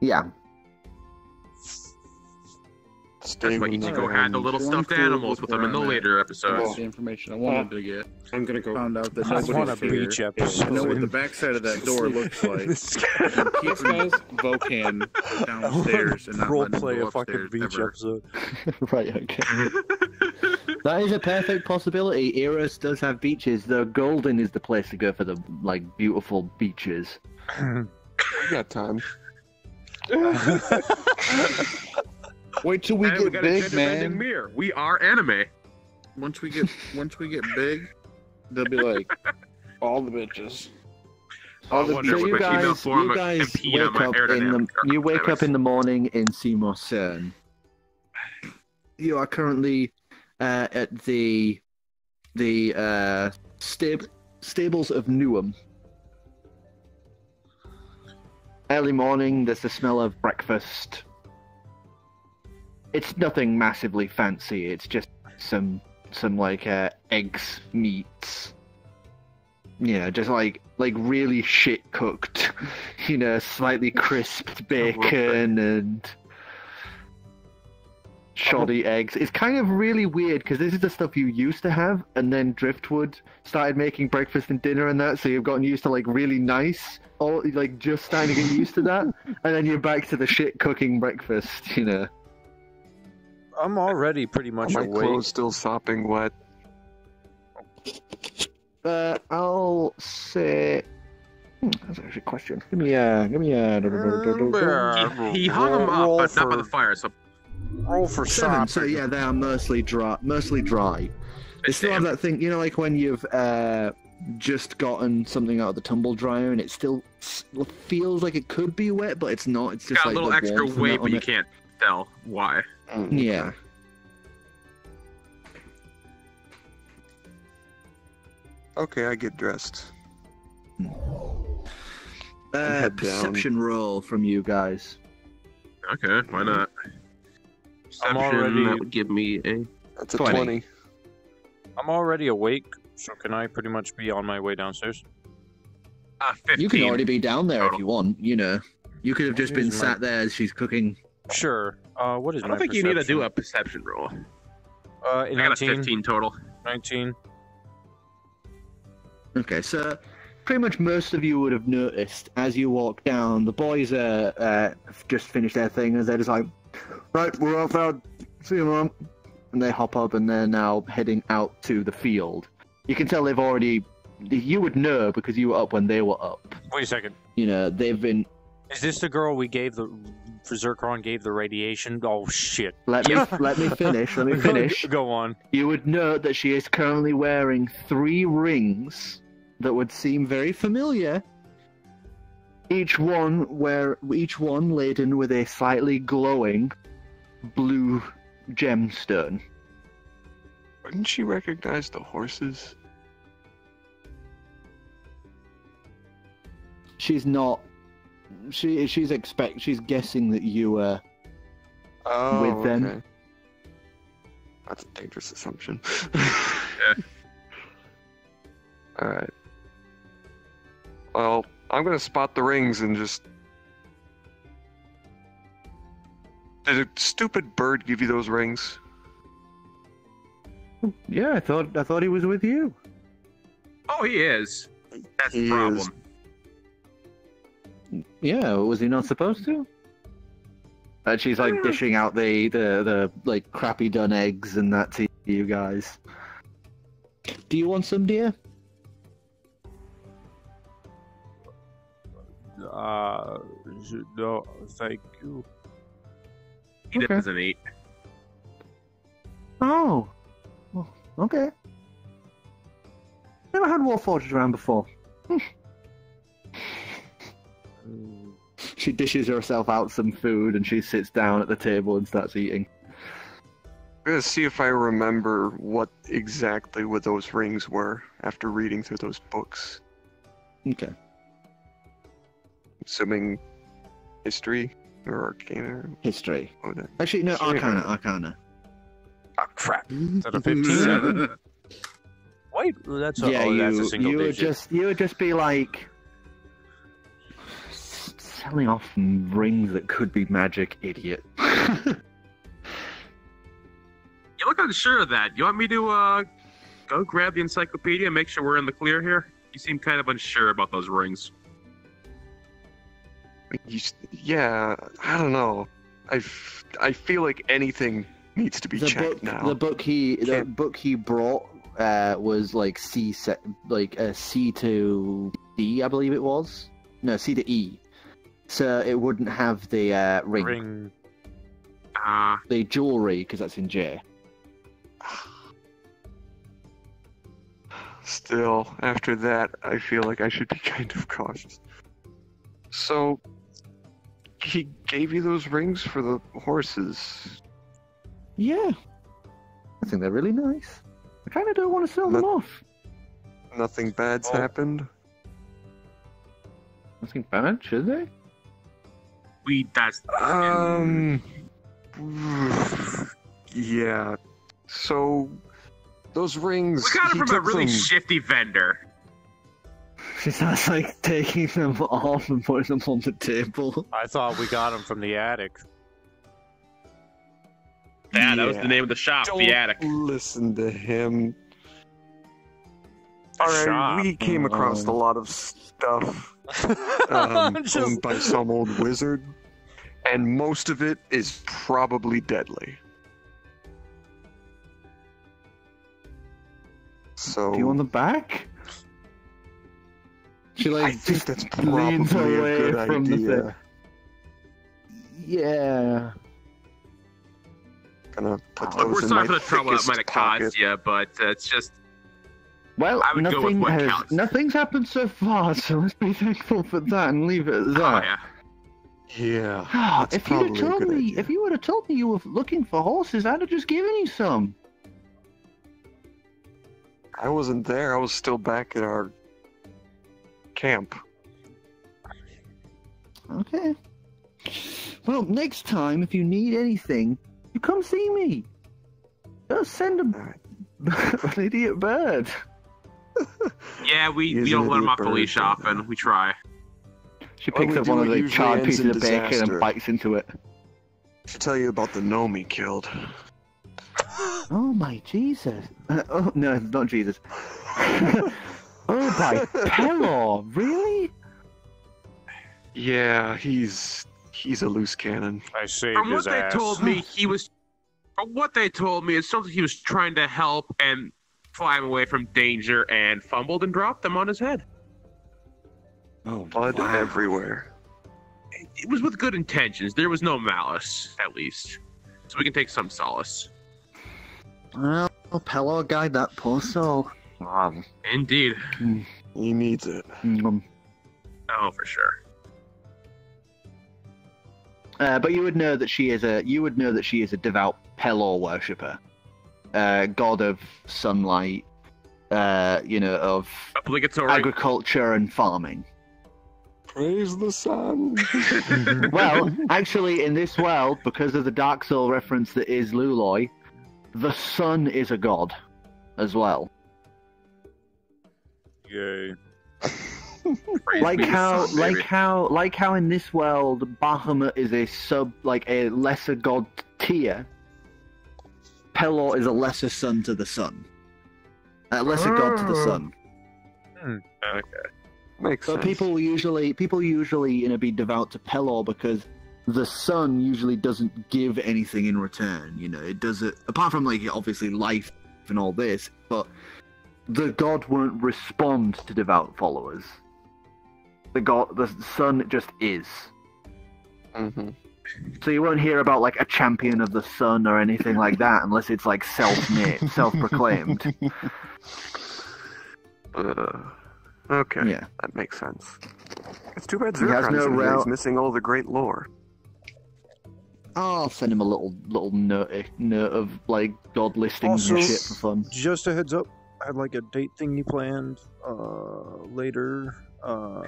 Yeah. Stay That's why with Ichigo me. had the little Going stuffed forward animals with him in the where I'm at. later That's episodes. the information I wanted to get. I'm gonna go. Found out that I want a nobody's here. beach I episode. know what the backside of that door looks like. This I'm keeping Vocan downstairs and not role letting him play go a fucking upstairs beach ever. episode. Right, okay. That is a perfect possibility. Eros does have beaches, though Golden is the place to go for the, beautiful beaches. We got time. Wait till we And get got a big, gender-bending man. mirror. We are anime. Once we get big, they'll be like all the bitches. I wonder So what you the female guys form wake on my up aerodynamic you wake up in the morning in Seymour CERN. You are currently at the stables of Newham. Early morning, there's the smell of breakfast. It's nothing massively fancy. It's just some eggs, meats. Just like really shit cooked. Slightly crisped bacon and shoddy eggs. It's kind of really weird because this is the stuff you used to have, and then Driftwood started making breakfast and dinner and that, so you've gotten used to like really nice, or like just starting to get used to that, and then you're back to the shit cooking breakfast, you know. I'm already pretty much Are my awake. clothes still sopping wet? I'll say. That's actually a question. Give me a. He hung them up, Roll but not by for- the fire. So Roll for 7. So sopping. yeah, they are mostly dry. Mostly dry. They still have that thing, you know, like when you've just gotten something out of the tumble dryer and it still feels like it could be wet, but it's not. It's just got like a little the extra warmth and weight, that but on you it. can't tell why. Yeah. Okay, I get dressed. head down. Perception roll from you guys. Okay, why not? I'm Perception, already- that would give me a That's a 20. 20. I'm already awake, so can I pretty much be on my way downstairs? 15. You can already be down there if total. you want. You know, you could have just been Here's my- sat there as she's cooking. Sure. What is I my don't think you need to do perception? a perception roll. I I got a 15 total. 19. Okay, so pretty much most of you would have noticed as you walk down. The boys have just finished their thing, and they're just like, "Right, we're off out. See you, Mom." And they hop up, and they're now heading out to the field. You can tell they've already. You would know because you were up when they were up. Wait a second. You know, they've been. Is this the girl we gave the... Zircon gave the radiation? Oh, shit. Let me finish. Let me finish. Go on. You would note that she is currently wearing 3 rings that would seem very familiar. Each one laden with a slightly glowing blue gemstone. Wouldn't she recognize the horses? She's not. She's guessing that you were. Oh, With them. okay. That's a dangerous assumption. Alright. Well, I'm gonna spot the rings and just... Did a stupid bird give you those rings? Yeah, I thought he was with you. Oh, he is. That's He the problem. is. Yeah, was he not supposed to? And she's like dishing out the like crappy done eggs and that to you guys. Do you want some, dear? No, thank you. He Okay. doesn't eat. Oh, well, okay. Never had Warforged around before. She dishes herself out some food and she sits down at the table and starts eating. I'm gonna see if I remember what exactly what those rings were after reading through those books. Okay. Assuming history or arcana. History. What would Actually, no, Sure. Arcana. Oh, crap. Is that a 15? Wait, that's a, Yeah, that's a single you would digit. just be like selling off rings that could be magic, idiot. You look unsure of that. You want me to go grab the encyclopedia and make sure we're in the clear here? You seem kind of unsure about those rings. Yeah, I don't know. I feel like anything needs to be checked now. The book he brought was like C to D, I believe it was. No, C to E. So it wouldn't have the ring. The jewelry, because that's in J. Still, after that, I feel like I should be kind of cautious. So, he gave you those rings for the horses. Yeah. I think they're really nice. I kind of don't want to sell them off. Nothing bad's happened? Nothing bad, should they? Yeah. So, those rings... We got it he from a took really them- shifty vendor. She starts like taking them off and putting them on the table. I thought we got him from the attic. That was the name of the shop, Don't the attic. listen to him. Alright, Shop. we came across a lot of stuff owned by some old wizard, and most of it is probably deadly. So You on the back? She I like think that's leans probably a away good from the idea. thing. Yeah. Gonna put Look, those we're in sorry my for the trouble that thickest might have pocket. caused you, but it's just Well, I would go with what counts. nothing's happened so far, so let's be thankful for that and leave it at that. oh yeah. Yeah, Ah, that's if you would probably have a told good me, idea. if you would have told me you were looking for horses, I'd have just given you some. I wasn't there. I was still back at our camp. Okay. Well, next time, if you need anything, you come see me. Just send an idiot bird. Yeah, we He is don't an let him idiot off the bird, leash but- often. We try. She What picks we up do, one of it the usually charred ends pieces in of bacon disaster. and bites into it. To tell you about the gnome he killed. Oh my Jesus! Oh no, not Jesus. Oh, by Pelor, really? Yeah, he's a loose cannon. I saved From his what they ass. told me, he was. From what they told me, it sounds like he was trying to help and fly him away from danger, and fumbled and dropped them on his head. Oh, Blood everywhere. It was with good intentions. There was no malice, at least, so we can take some solace. Well, Pelor guide that poor soul. Indeed. He needs it. Oh, for sure. But you would know that she is a devout Pelor worshipper, god of sunlight, of Obligatory. agriculture and farming. Praise the sun. Well, actually, in this world, because of the Dark Soul reference that is Luloi, the sun is a god as well. Yay. Praise Like be the how, sun, baby. like how in this world, Bahamut is a lesser god tier. Pelor is a lesser sun to the sun. A lesser god to the sun. Okay. Makes But sense. people usually, be devout to Pelor because the sun usually doesn't give anything in return. It does it apart from obviously life and all this, but the god won't respond to devout followers. The sun just is. Mm-hmm. So you won't hear about a champion of the sun or anything like that unless it's self-made, self-proclaimed. Okay, Yeah. that makes sense. It's too bad He has Zurkon no isn't here. rel- He's missing all the great lore. I'll send him a little note of god listings and Also- shit for fun. Just a heads up, I had a date thingy planned later,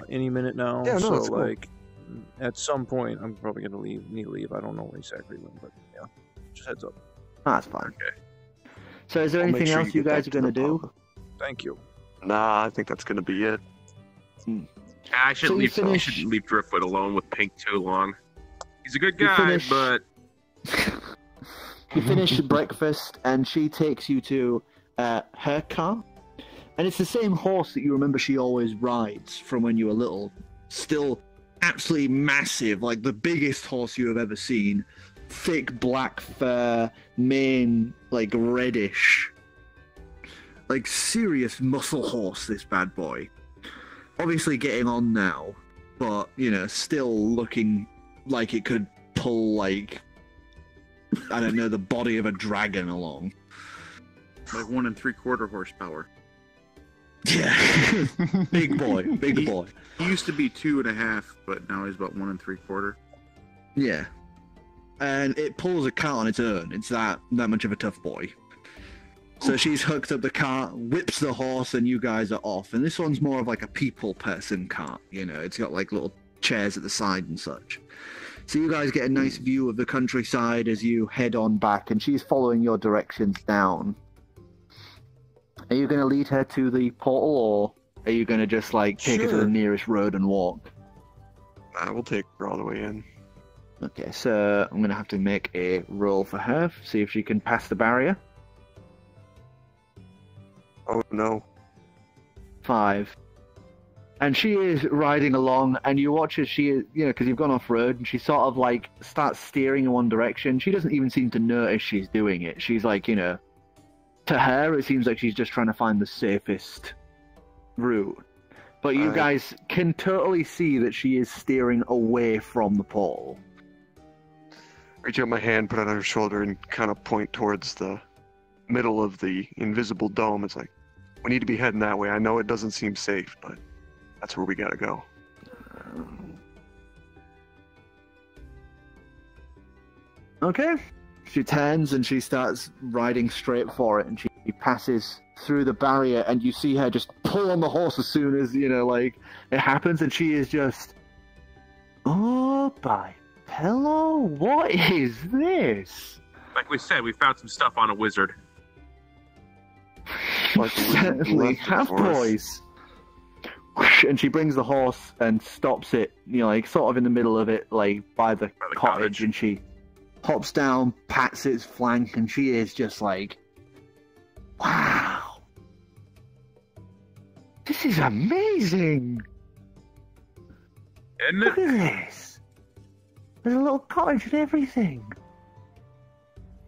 any minute now. Yeah, no, so that's cool. at some point I'm probably gonna need to leave. I don't know exactly when, but yeah, just heads up. That's fine. So is there I'll make anything sure else you you get guys that are to going to the do? pub. Thank you. Nah, I think that's gonna be it. I should So you leave. I finish- should leave Driftwood alone with Pink too long. He's a good You guy, finish- but You finish breakfast, and she takes you to her car. And it's the same horse that you remember she always rides from when you were little. Still absolutely massive, the biggest horse you have ever seen. Thick black fur, mane reddish. Serious muscle horse, this bad boy. Obviously getting on now, but, still looking like it could pull, I don't know, the body of a dragon along. 1 3/4 horsepower. Yeah. Big boy, big boy. He used to be 2.5, but now he's about 1 3/4. Yeah. And it pulls a cart on its own. It's that much of a tough boy. So she's hooked up the cart, whips the horse, and you guys are off. And this one's more of a people person cart, It's got little chairs at the side and such. So you guys get a nice view of the countryside as you head on back, and she's following your directions down. Are you going to lead her to the portal, or are you going to just take her to Sure. the nearest road and walk? Nah, we'll take her all the way in. Okay, so I'm gonna have to make a roll for her, see if she can pass the barrier. Oh no. 5. And she is riding along, and you watch as she is, because you've gone off road, and she sort of like starts steering in one direction. She doesn't even seem to notice she's doing it. She's like, to her, it seems like she's just trying to find the safest route. But you guys can totally see that she is steering away from the pole. Reach out my hand, put it on her shoulder, and kind of point towards the middle of the invisible dome. It's like, we need to be heading that way. I know it doesn't seem safe, but that's where we gotta go. Okay. She turns and she starts riding straight for it, and she passes through the barrier, and you see her just pull on the horse as soon as, it happens, and she is just, oh, by hello, what is this? Like we said, we found some stuff on a wizard. Like the wizard Certainly left it have, for us. boys. And she brings the horse and stops it, sort of in the middle of it, like by the cottage, and she hops down, pats its flank, and she is just like, wow, this is amazing. Isn't Look it? at this. There's a little cottage and everything.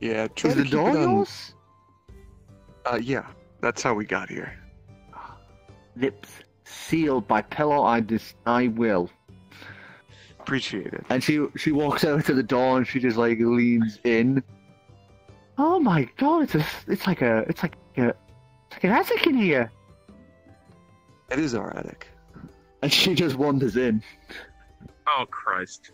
Yeah, try Is to the keep door it on- yours? Yeah, that's how we got here. Lips sealed by pillow. I will. Appreciate it. And she walks over to the door and she just like leans in. Oh my god! It's like an attic in here. It is our attic. And she just wanders in. Oh, Christ.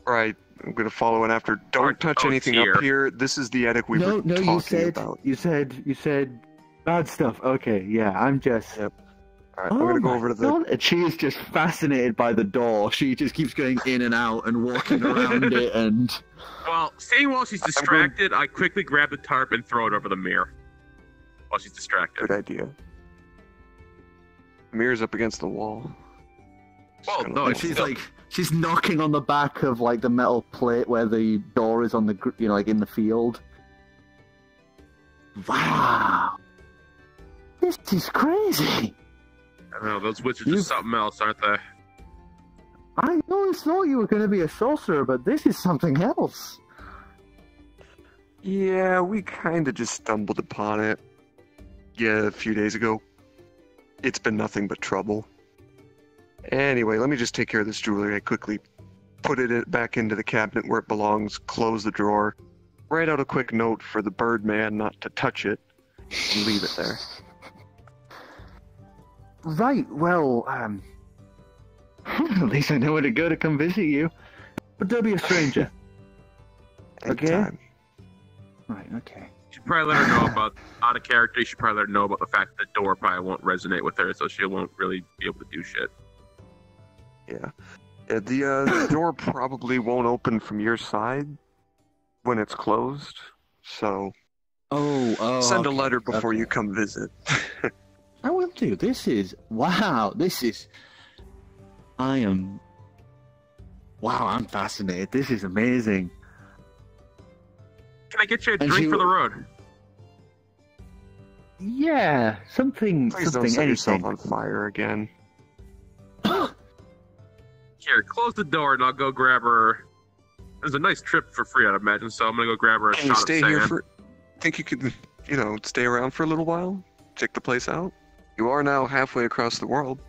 Right, I'm gonna follow in after. Don't touch anything up here. This is the attic we were talking about. You said bad stuff. Okay, yeah, I'm just. Yep. Alright, I'm gonna go over to the. God. And she is just fascinated by the door. She just keeps going in and out and walking around it and. Well, seeing while she's distracted, I quickly grab the tarp and throw it over the mirror. While she's distracted. Good idea. The mirror's up against the wall. Well, Just no, gonna- it's still- She's knocking on the back of like the metal plate where the door is on the like in the field. Wow, this is crazy. I don't know, those wizards are something else, aren't they? I always thought you were going to be a sorcerer, but this is something else. Yeah, we kind of just stumbled upon it. Yeah, a few days ago. It's been nothing but trouble. Anyway, let me just take care of this jewelry. I quickly put it back into the cabinet where it belongs, close the drawer, write out a quick note for the Birdman not to touch it, and leave it there. Right, well, at least I know where to go to come visit you. But don't be a stranger. Okay? Anytime. Right, okay. You should probably let her know about, out of character, you should probably let her know about the fact that the door probably won't resonate with her, so she won't really be able to do shit. Yeah. The door probably won't open from your side when it's closed, so send a okay, letter before okay. you come visit. I will do. This is... Wow, I'm fascinated. This is amazing. Can I get you a And drink she- for the road? Yeah, something, Please don't something, set yourself anything. on fire again. Here, close the door and I'll go grab her. There's a nice trip for free, I'd imagine, so I'm gonna go grab her a Can you shot stay of here sand. for... Think you could, stay around for a little while? Check the place out? You are now halfway across the world.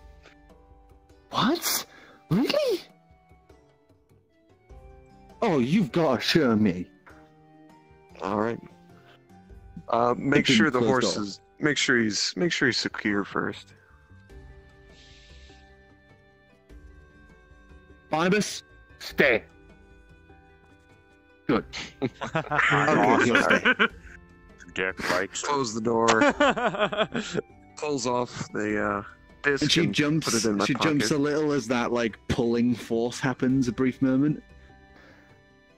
What? Really? Oh, you've got to show me. Alright. Make Open sure the closed horse door. is... Make sure he's secure first. Barnabas, stay. Good. Okay, he'll stay. Get right. Close the door. Pulls off the disc And she put jumps. it in my She pocket. jumps a little as that like pulling force happens. A brief moment.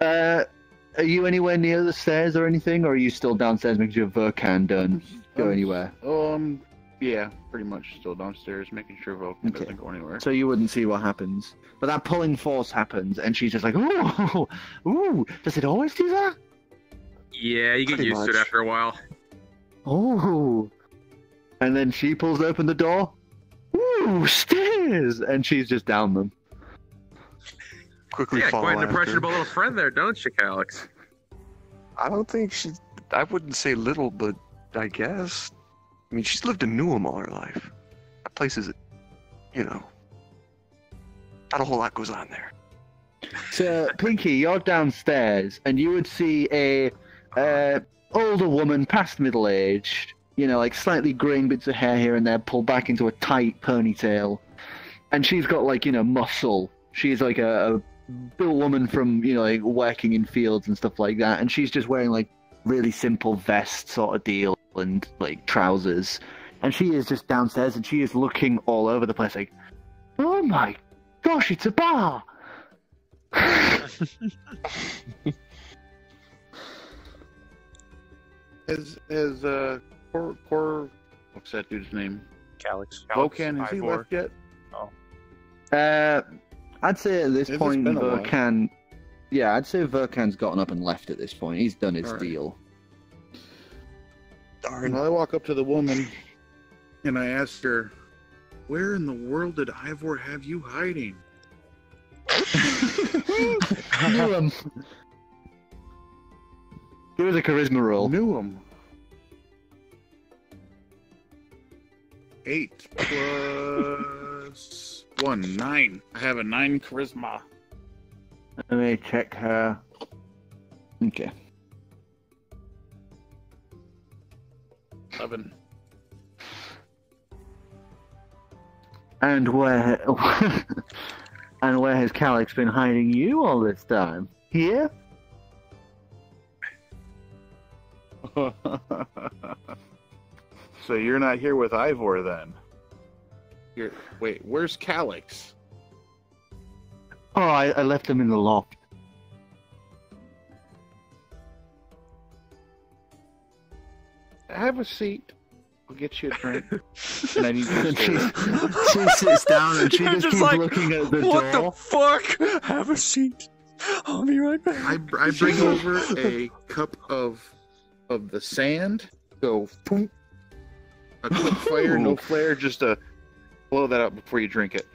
Are you anywhere near the stairs or anything, or are you still downstairs making sure Verkan don't go anywhere? Yeah, pretty much still downstairs, making sure Vulcan Okay. doesn't go anywhere. So you wouldn't see what happens. But that pulling force happens, and she's just like, ooh, ooh, does it always do that? Yeah, you get Pretty used to it much. after a while. Oh. And then she pulls open the door. Ooh, stairs! And she's just down them. Quickly Yeah, follow quite an after. impressionable little friend there, don't you, Calix? I don't think she. I wouldn't say little, but I guess. I mean, she's lived in Newham all her life. That place is, not a whole lot goes on there. So, Pinky, you're downstairs, and you would see a older woman, past middle-aged, like slightly graying bits of hair here and there, pulled back into a tight ponytail. And she's got, muscle. She's like a built woman from, like working in fields and stuff like that. And she's just wearing, really simple vest sort of deal and, trousers. And she is just downstairs, and she is looking all over the place like, oh my gosh, it's a bar! Has what's that dude's name? Calix. Vulcan, has he Ivor. left yet? I'd say at this It's point, been a while. Vulcan... Yeah, I'd say Vulcan's gotten up and left at this point. He's done his Alright. deal. Darn. Well, I walk up to the woman, and I ask her, where in the world did Ivor have you hiding? Knew him. Give us a charisma roll. Knew him. 8 plus 1, 9. I have a 9 charisma. Let me check her. Okay. 11. And where... and where has Calix been hiding you all this time? Here? So you're not here with Ivor then? Wait, where's Calix? Oh, I left him in the loft. Have a seat. I'll get you a drink. And I need you to And stay. she sits down and she You're just just keeps like, looking at the What door. the fuck? Have a seat. I'll be right back. I bring over a cup of the sand. Go, boom. A quick fire, no flare, just to blow that up before you drink it.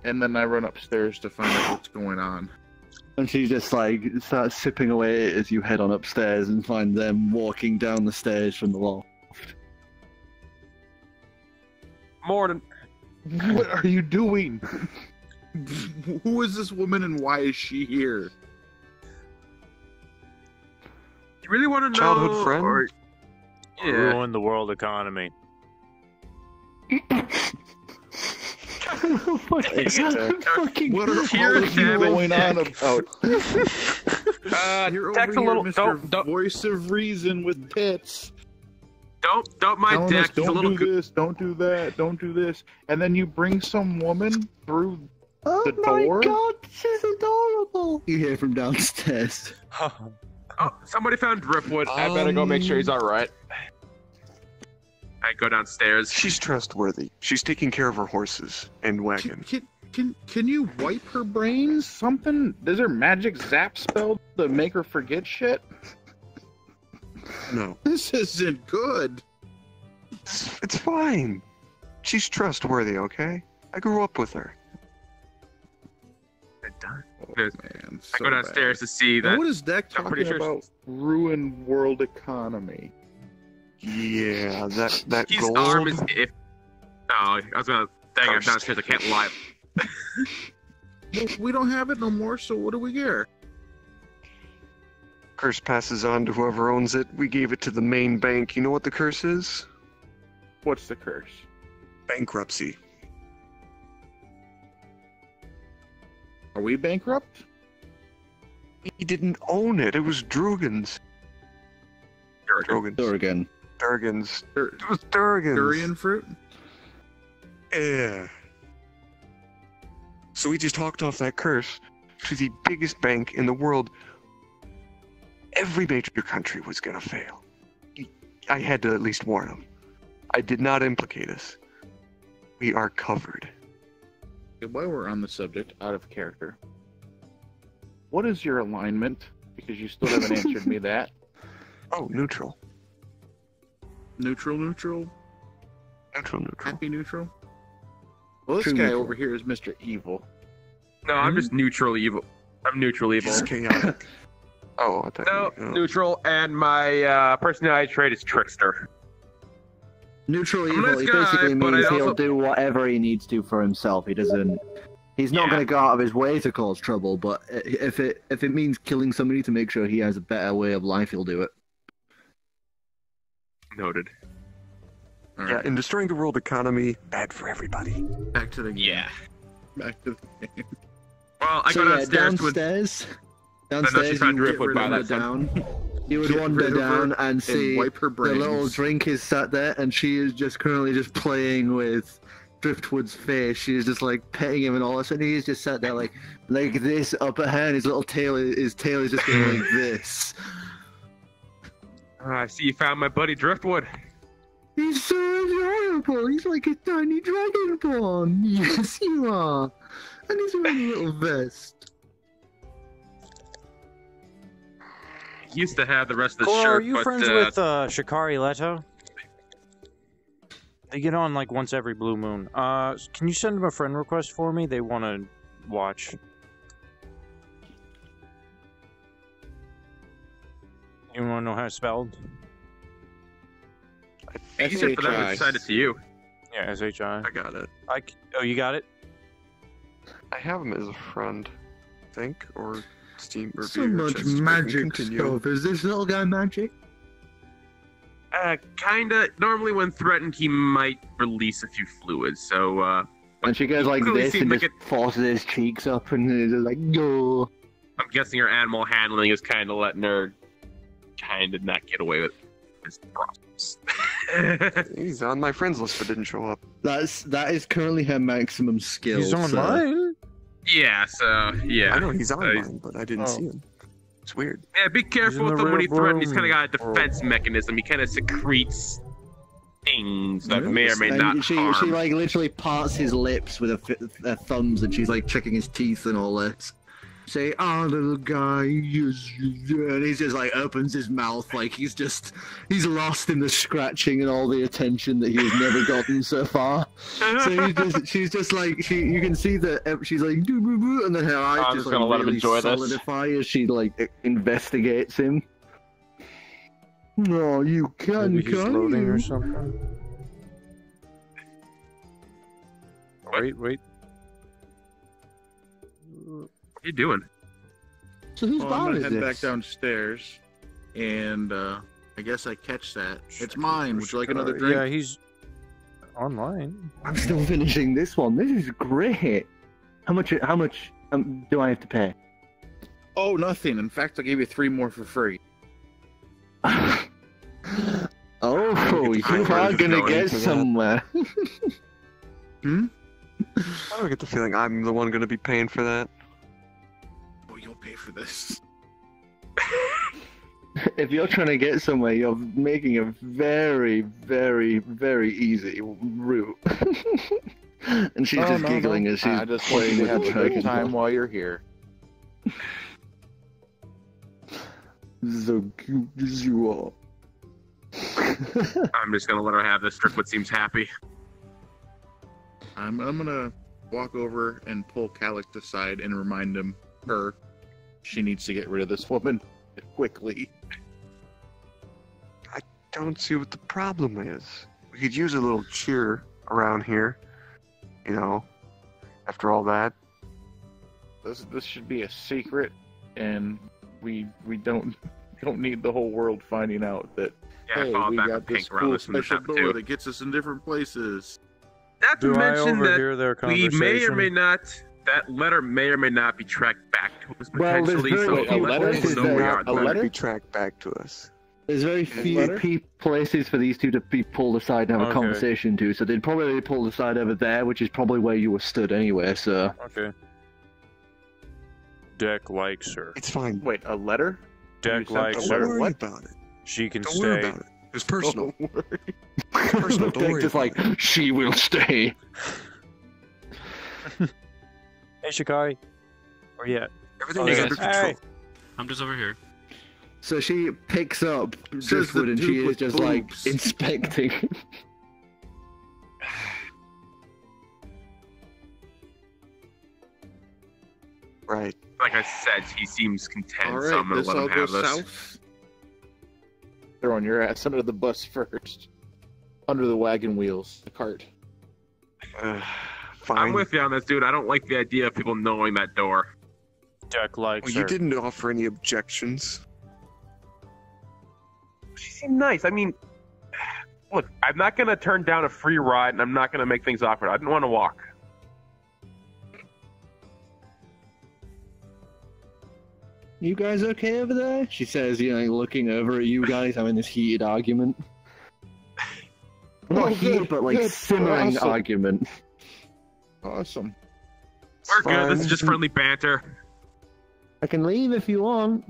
And then I run upstairs to find out what's going on. And she just starts sipping away as you head on upstairs and find them walking down the stairs from the loft. Morning. What are you doing? Who is this woman and why is she here? You really want to know? Childhood friend? Or... Yeah. Ruin the world economy. Fucking What are Here all of you Kevin. going on about? You're over text a here, little. Mr. Don't Voice of Reason with tits. my Telling us, deck. It's a don't little. do this, don't do that, don't do this. And then you bring some woman through Oh the my door? god, she's adorable! You hear from downstairs. Oh, somebody found Dripwood. I better go make sure he's all right. I go downstairs. She's trustworthy. She's taking care of her horses and wagon. Can you wipe her brains? Something? Is there magic zap spell to make her forget shit? No, This isn't good. it's fine. She's trustworthy, okay? I grew up with her. There's- Man, I go downstairs to see Now, that. what is Deck I'm talking pretty sure about? Ruin world economy. Yeah, that His gold. arm is. If. No, I was gonna. Dang, I'm Cursed. downstairs. I can't lie. Well, we don't have it no more, so what do we get? Curse passes on to whoever owns it. We gave it to the main bank. You know what the curse is? What's the curse? Bankruptcy. Are we bankrupt? He didn't own it. It was Drugan's. Drogan's. Durgan. Durgan's. Dur- It was Durgan's. Durian fruit? Yeah. So we just hawked off that curse to the biggest bank in the world. Every major country was gonna fail. I had to at least warn them. I did not implicate us. We are covered. While we're on the subject, out of character, what is your alignment? Because you still haven't answered me that. Oh, neutral. Neutral. Neutral. Happy neutral? Well, this True guy neutral. over here is Mr. Evil. No, I'm just neutral evil. I'm neutral evil. Just chaotic. Oh, I thought No, you- neutral, and my personality trait is trickster. Neutral I'm a evil. nice It guy, basically but means I he'll also- do whatever he needs to for himself. He doesn't. He's not Yeah. going to go out of his way to cause trouble. But if it means killing somebody to make sure he has a better way of life, he'll do it. Noted. Yeah, Alright, in destroying the world economy, bad for everybody. back to the game. Yeah. Back to the game. Well, I So go yeah, downstairs downstairs, she's trying you to would driftwood by wander that time. down. You would Get wander rid of her down and see And wipe her the brains. little drink is sat there, and she is just currently just playing with Driftwood's face. She is just like petting him and all this, and he's just sat there like this up at her, and his little tail, his tail is just going like this. I see you found my buddy Driftwood. He's so adorable. He's like a tiny dragonborn. Yes, you are. And he's wearing a little vest. He used to have the rest of the Cora, shirt, are you but friends with Shikari Leto? They get on like once every blue moon. Can you send them a friend request for me? They want to watch. You want to know how it's spelled? easier for them to send it to you. Yeah, S-H-I. I got it. Oh, you got it? I have him as a friend, I think, or Steam review. So much magic stuff. Is this little guy magic? Kinda. Normally, when threatened, he might release a few fluids. So, And she goes like Clearly this seemed and like just forces his cheeks up and is just like, go. I'm guessing her animal handling is kind of letting her kind of not get away with his problems. He's on my friends list, but didn't show up. That is currently her maximum skill. He's on so- mine. Yeah. So yeah. I know he's on Uh, mine, but I didn't see him. It's weird. Yeah, be careful in with the him when he red threatens. He's room. kind of got a defense mechanism. He kind of secretes things that Yeah. may or may And not she harm. like literally parts his lips with her thumbs, and she's like checking his teeth and all that. Say, little guy, yes, and he's just like opens his mouth like he's lost in the scratching and all the attention that he's never gotten so far. So she's just like you can see that she's like doo, boo, boo, and then her eyes I'm just just gonna like let him really enjoy this. solidify as she like investigates him. No, you can, Maybe he's loading or something. Wait. What are you doing? So whose Well, I'm bar gonna is head this? back downstairs, and I guess I catch that. It's mine. Would you like another drink? Yeah, he's online. I'm still finishing this one. This is great. How much do I have to pay? Oh, nothing. In fact, I'll give you 3 more for free. Oh, I you don't are get gonna going get for that. somewhere. I don't get the feeling I'm the one going to be paying for that. Oh, you'll pay for this. If you're trying to get somewhere, you're making a very, very, very easy route. And she's just giggling as she's I just want playing you with to have the a good dragon. time while you're here. So cute as you are. I'm just gonna let her have this. Driftwood seems happy. I'm gonna walk over and pull Calyx aside and remind her she needs to get rid of this woman quickly. Don't see what the problem is. We could use a little cheer around here. You know, after all that. This should be a secret, and we don't need the whole world finding out that Yeah, I hey, followed we back got with this Pink around cool this from the special top door too. that gets us in different places. Not to Do I mention that overhear their we conversation? may or may not. That letter may or may not be tracked back to us Well, there's potentially. very so few let letters people know that- we a are. Not letter? be tracked back to us. There's very few letter? places for these two to be pulled aside and have a Okay. conversation to, so they'd probably pull aside over there, which is probably where you were stood anyway, so... Okay. Deck likes her. It's fine. Wait, a letter? Deck You sent likes a Don't letter? her. worry What? about it. She can Don't worry stay. about it. It's personal. Don't worry. Personal, don't worry Just like, she will stay. Hey, Shikai. Where you at? Everything Oh, is yeah. under control. Hey. I'm just over here. So she picks up Says Driftwood the and she dude is with just like boobs. inspecting. Right. Like I said, he seems content, All so right, I'm gonna this let all him have goes this. south. Throwing your ass under the bus first. Under the wagon wheels, the cart. Fine. I'm with you on this, dude. I don't like the idea of people knowing that door. Jack likes Well, you her. didn't offer any objections. She seemed nice. I mean, look, I'm not gonna turn down a free ride, and I'm not gonna make things awkward. I didn't want to walk. You guys okay over there? She says, looking over at you guys having this heated argument. Not Oh, heated, good, but like good. simmering Awesome. argument. Awesome. We're good. This is Fine. just friendly banter. I can leave if you want.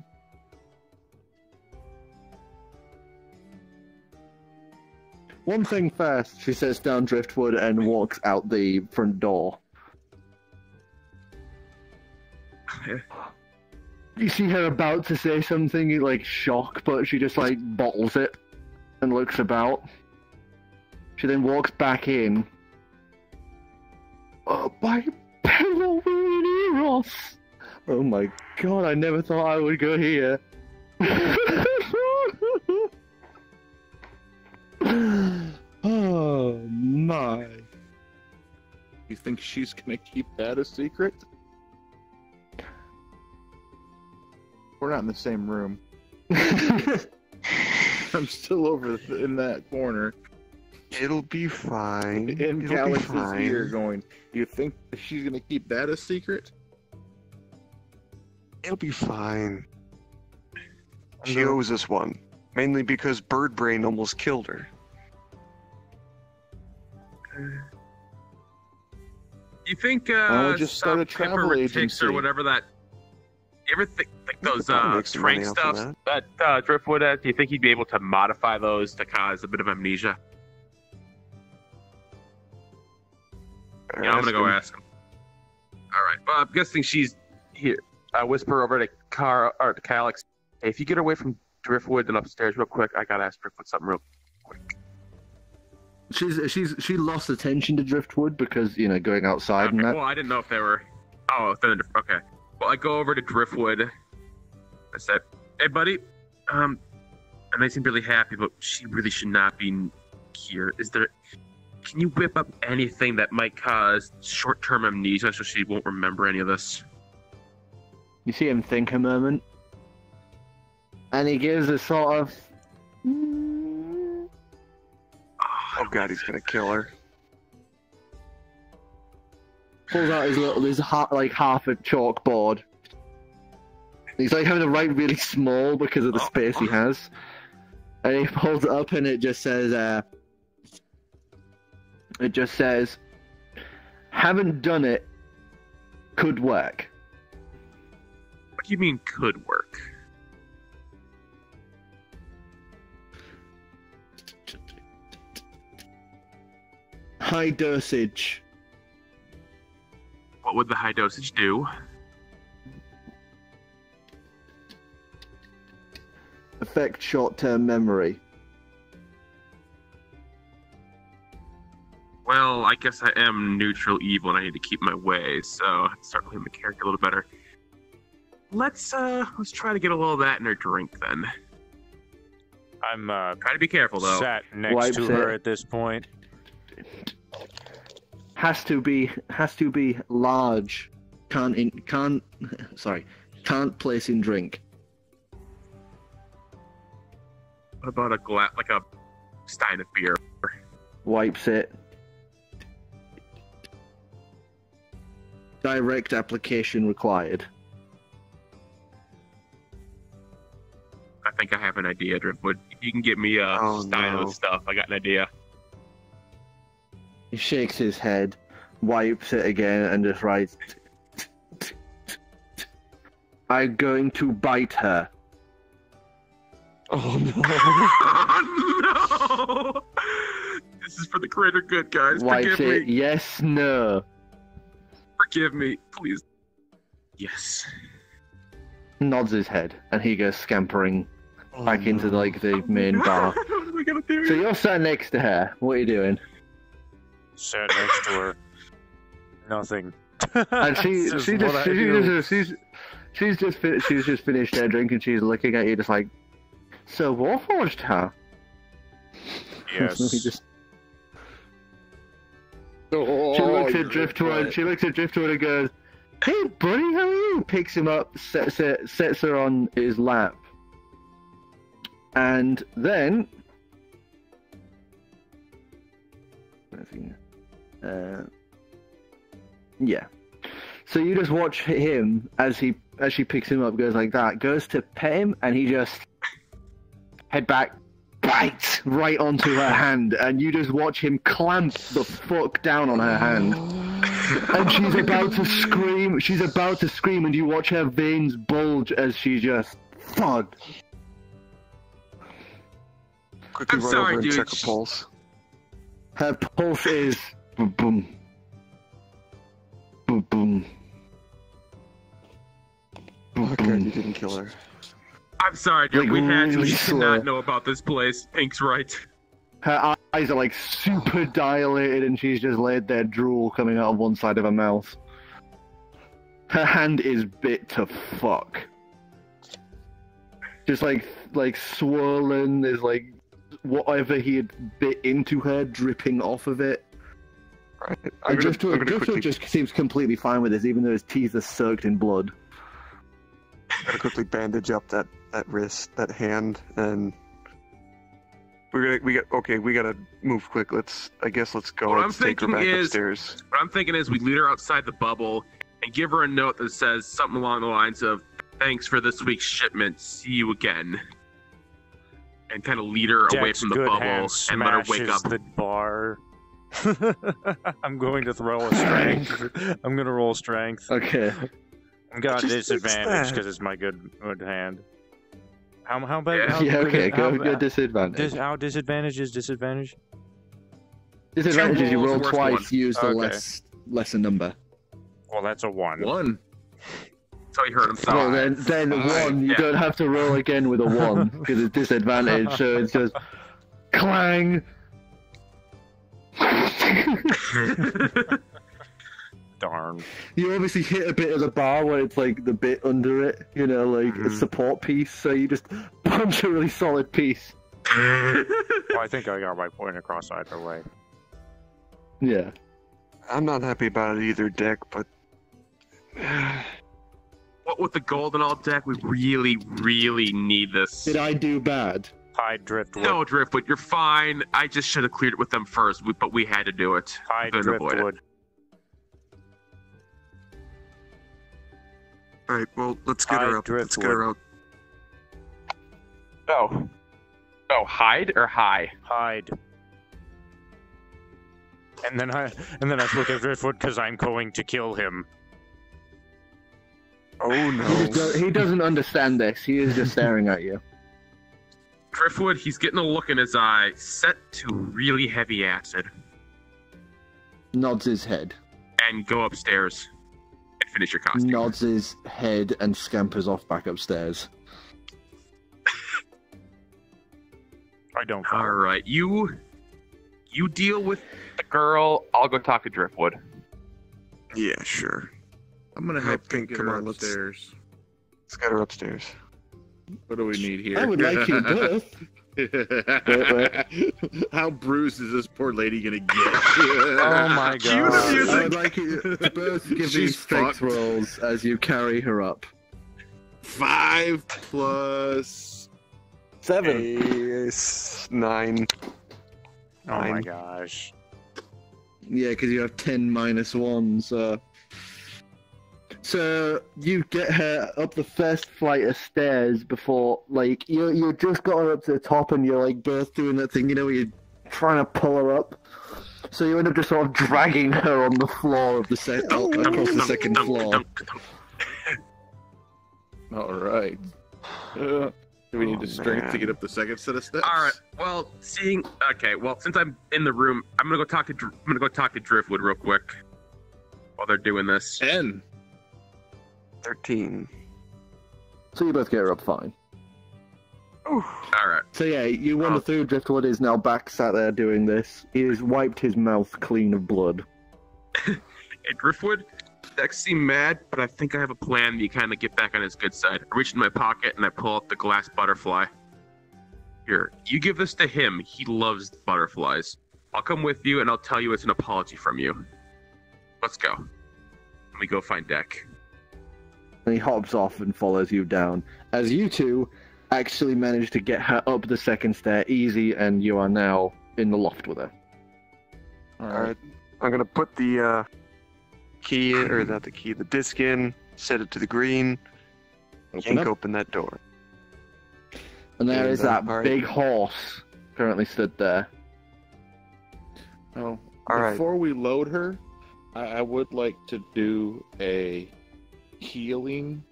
One thing first, she says down Driftwood and walks out the front door. You see her about to say something like shock, but she just like bottles it and looks about. She then walks back in. Oh, my pillow, we're in Eros! Oh my god, I never thought I would go here. Oh my. You think she's gonna keep that a secret? We're not in the same room. I'm still over in that corner. It'll be fine. And It'll be Galaxy's fine. here going, you think she's gonna keep that a secret? It'll be fine. She owes us one. Mainly because Bird Brain almost killed her. You think I'll just start a some pepper travel or ticks agency. or whatever that? You ever think like those I'll make some strength money off of stuff that Driftwood has? Do you think he'd be able to modify those to cause a bit of amnesia? Yeah, I'm gonna go ask him. All right. Well, I'm guessing she's here. I whisper over to Calyx. Hey, if you get away from Driftwood and upstairs real quick, I gotta ask Driftwood something real quick. She lost attention to Driftwood because, going outside Okay, and that. well, I didn't know if they were. Oh, okay. Well, I go over to Driftwood. I said, "Hey, buddy. And they seem really happy, but she really should not be here. Can you whip up anything that might cause short-term amnesia so she won't remember any of this?" You see him think a moment. And he gives a sort of... Oh god, he's gonna kill her. Pulls out his half a chalkboard. He's like having to write really small because of the space he has. And he pulls it up and it just says, haven't done it, could work. What do you mean could work? High dosage. What would the high dosage do? Affect short-term memory. Well, I guess I am neutral evil and I need to keep my way, so I have to start playing the character a little better. Let's try to get a little of that in her drink then. I'm Try to be careful though. sat next Wipes to her it. at this point. Has to be large. Can't place in drink. What about a like a stein of beer? Wipes it. Direct application required. I think I have an idea, Driftwood. If you can get me a stein of stuff, I got an idea. He shakes his head, wipes it again, and just writes, I'm going to bite her. Oh no. for the greater good, guys. Wipes Forgive it. me. Yes, no. Forgive me, please. Yes. Nods his head, and he goes scampering back into the main bar. What are we gonna do? So you're sat next to her. What are you doing? Sat next to her. Nothing. And That's just what I do. she's just finished her drink, and she's looking at you just like, so Warforged, huh? Yes. He just- Oh, She looks you're at Driftwood. right. She looks at Driftwood and goes, "Hey, buddy, how are you?" Picks him up, sets her on his lap, and then, yeah. So you just watch him as she picks him up, goes like that, goes to pet him, and he just head back. Bites right onto her hand, and you just watch him clamp the fuck down on her hand. And she's about to scream. She's about to scream, and you watch her veins bulge as she just thud. Quickly I'm run sorry, over and dude. check a pulse. Her pulse is boom, boom, boom, boom. Oh god, you didn't kill her. I'm sorry, dude. Like, We had to. really She did slow. not know about this place. Pink's right. Her eyes are like super dilated, and she's just laid there, drool coming out of one side of her mouth. Her hand is bit to fuck. Just like swollen. There's like whatever he had bit into her dripping off of it. Right. And Driftwood just seems completely fine with this, even though his teeth are soaked in blood. gotta quickly bandage up that wrist, that hand, and we gotta move quick. Let's go. What I'm Let's take her thinking back is- upstairs. What I'm thinking is we lead her outside the bubble and give her a note that says something along the lines of, "Thanks for this week's shipment. See you again." And kind of lead her away Dex from the good bubble hand and let her wake smashes up. the bar. I'm going to throw a strength. I'm going to roll strength. Okay. I'm got Just disadvantage fix that. because it's my good hand. How bad? Yeah. How Yeah, good okay, is- how- go disadvantage. How disadvantage is disadvantage? Disadvantage is you rolls, roll worst twice, one. use the Okay. lesser number. Well, that's a 1. One. That's how he hurt himself. Well, then one, you Yeah. don't have to roll again with a 1, because it's disadvantage, so it's just clang! Darn. You obviously hit a bit of the bar where it's like the bit under it, like a support piece, so you just punch a really solid piece. Well, I think I got my point across either way. Yeah. I'm not happy about it either, Dick, but What with the gold and all, Deck, we really, really need this. Did I do bad? Hide driftwood. No, Driftwood, you're fine. I just should have cleared it with them first, but we had to do it. Hide Couldn't avoid it. driftwood. alright, well, let's get Hide her up. Let's get her out. Oh. Oh, hide or high? Hide. And then I look at driftwood because I'm going to kill him. Oh no. He doesn't understand this, he is just staring at you. Driftwood, he's getting a look in his eye, set to really heavy acid, Nods his head. and go upstairs and finish your costume. Nods his head and scampers off back upstairs. I don't. All right, you deal with the girl. I'll go talk to Driftwood. Yeah, sure. I'm gonna Hey, help Pink, get come her on, let's- upstairs. Let's get her upstairs. What do we need here? I would like you both. How bruised is this poor lady gonna get? Oh my Cue the god. music. I would like you both to give me She's strength fucked. rolls as you carry her up. 5 plus 7. 9. Oh my Nine. gosh. Yeah, because you have 10 minus 1, so... So, you get her up the first flight of stairs before, like, you just got her up to the top and you're, like, both doing that thing, where you're trying to pull her up. So you end up just sort of dragging her on the floor of the across the second floor. All right. Do we need Oh, the strength to man. get up the second set of steps? All right. Well, okay. Well, since I'm in the room, I'm gonna go talk to Driftwood real quick while they're doing this. 10. 13. So you both get her up fine. All right. So yeah, you wander through. Driftwood is now back sat there doing this. He has wiped his mouth clean of blood. Hey, Driftwood, Dex seem mad, but I think I have a plan to kind of get back on his good side. I reach in my pocket and I pull out the glass butterfly. Here, you give this to him. He loves butterflies. I'll come with you and I'll tell you it's an apology from you. Let's go. Let me go find Deck. And he hops off and follows you down. As you two actually manage to get her up the second stair easy, and you are now in the loft with her. Alright. I'm gonna put the key in, or not the key, the disc in, set it to the green, yank open that door. And there is that alright. big horse currently stood there. Oh, Alright. before we load her, I would like to do a healing.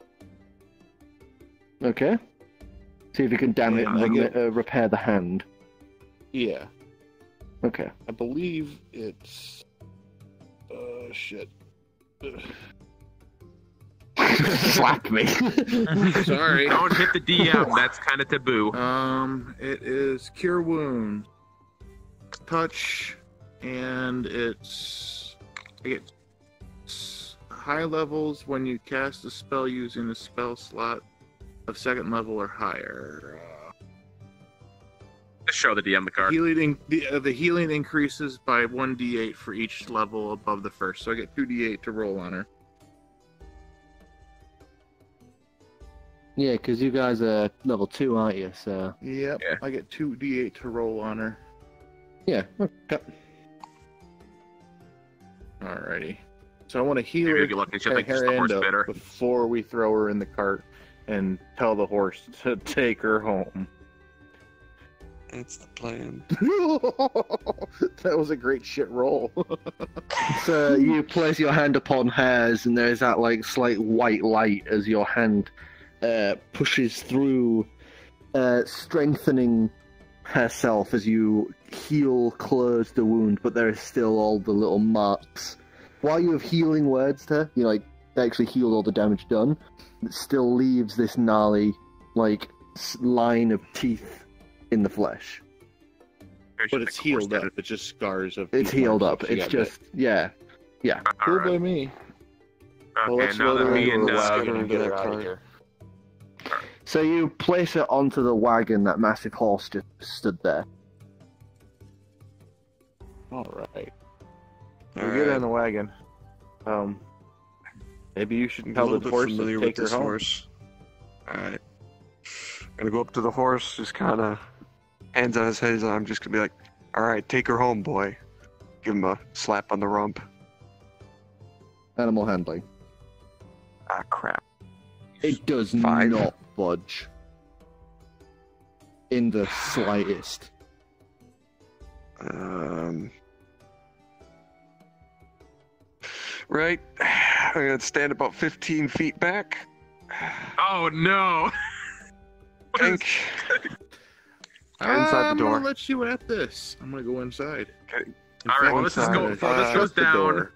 Okay. See if you can damage And I get- repair the hand. Yeah, Okay. I believe it's. Shit. Slap me. Sorry. Don't hit the DM. That's kind of taboo. It is Cure Wound, Touch, and it's. I get high levels when you cast a spell using a spell slot of second level or higher. Just show the DM the card. The healing increases by 1d8 for each level above the first, so I get 2d8 to roll on her. Yeah, because you guys are level 2, aren't you? So Yep, Yeah. I get 2d8 to roll on her. yeah. Okay. Alrighty. So I want to heal Maybe her, you get lucky and she'll think her it's the horse hand up bitter. before we throw her in the cart and tell the horse to take her home. That's the plan. That was a great shit roll. So you place your hand upon hers, and there is that like slight white light as your hand pushes through, strengthening herself as you close the wound. But there is still all the little marks. While you have healing words to her, you like actually healed all the damage done. It still leaves this gnarly like line of teeth in the flesh. But it's healed up. It's just scars of. It's teeth healed marks up. that she It's got just yeah. Cool Alright. by me. Well, Okay, let's now load that her me into and the wagon Scoot her and get into her that out of cart. here. So you place it onto the wagon. That massive horse just stood there. All right. We All get her right. in the wagon. Maybe you should I'm a tell little the bit horse familiar to with take her this home. horse. Alright. Gonna go up to the horse, just kinda hands on his head, I'm just gonna be like, alright, take her home, boy. Give him a slap on the rump. Animal handling. Ah, crap. It does 5. not budge in the slightest. Right. I'm gonna stand about 15 feet back. Oh no! Think. Inside the I'm door. gonna let you at this. I'm gonna go inside. Okay. In All right, fact, well, let's just go. I'm Before gonna this goes shut the down, door.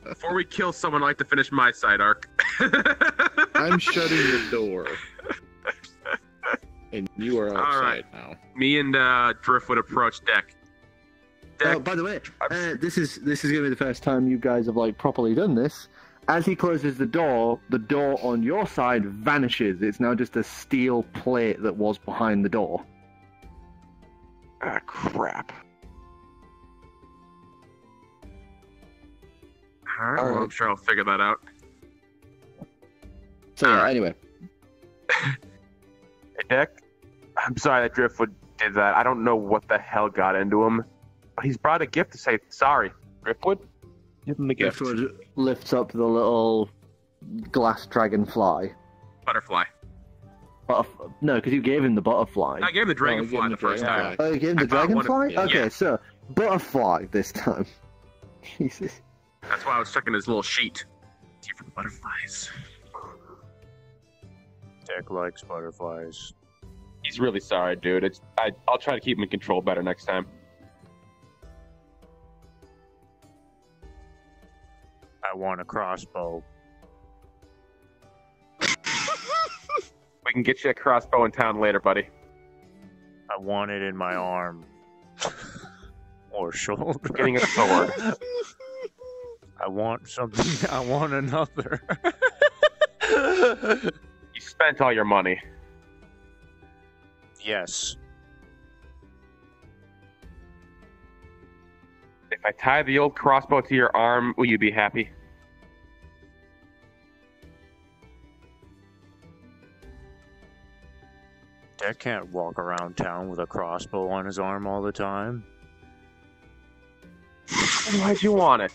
before we kill someone, I like to finish my side arc. I'm shutting the door. And you are All outside right. now. Me and Driftwood approach Deck. Oh, by the way, this is gonna be the first time you guys have like properly done this. As he closes the door on your side vanishes. It's now just a steel plate that was behind the door. Ah, crap. All right, well, I'm Alright. sure I'll figure that out. So yeah, Alright. anyway. Hey, Deck, I'm sorry that Driftwood did that. I don't know what the hell got into him, but he's brought a gift to say sorry. Driftwood, give him the gift. Driftwood lifts up the little glass dragonfly. Butterfly. No, because you gave him the butterfly. I gave him the dragonfly him the the first time. dragonfly. Oh, you gave him the I found one of- dragonfly? yeah. Okay, so butterfly this time. Jesus. That's why I was checking his little sheet. It's here for the butterflies. Deck likes butterflies. He's really sorry, dude. I'll try to keep him in control better next time. I want a crossbow. We can get you a crossbow in town later, buddy. I want it in my arm. Or shoulder. Getting a sword. I want something. I want another. You spent all your money. Yes. If I tie the old crossbow to your arm, will you be happy? Dad can't walk around town with a crossbow on his arm all the time. Why'd you want it?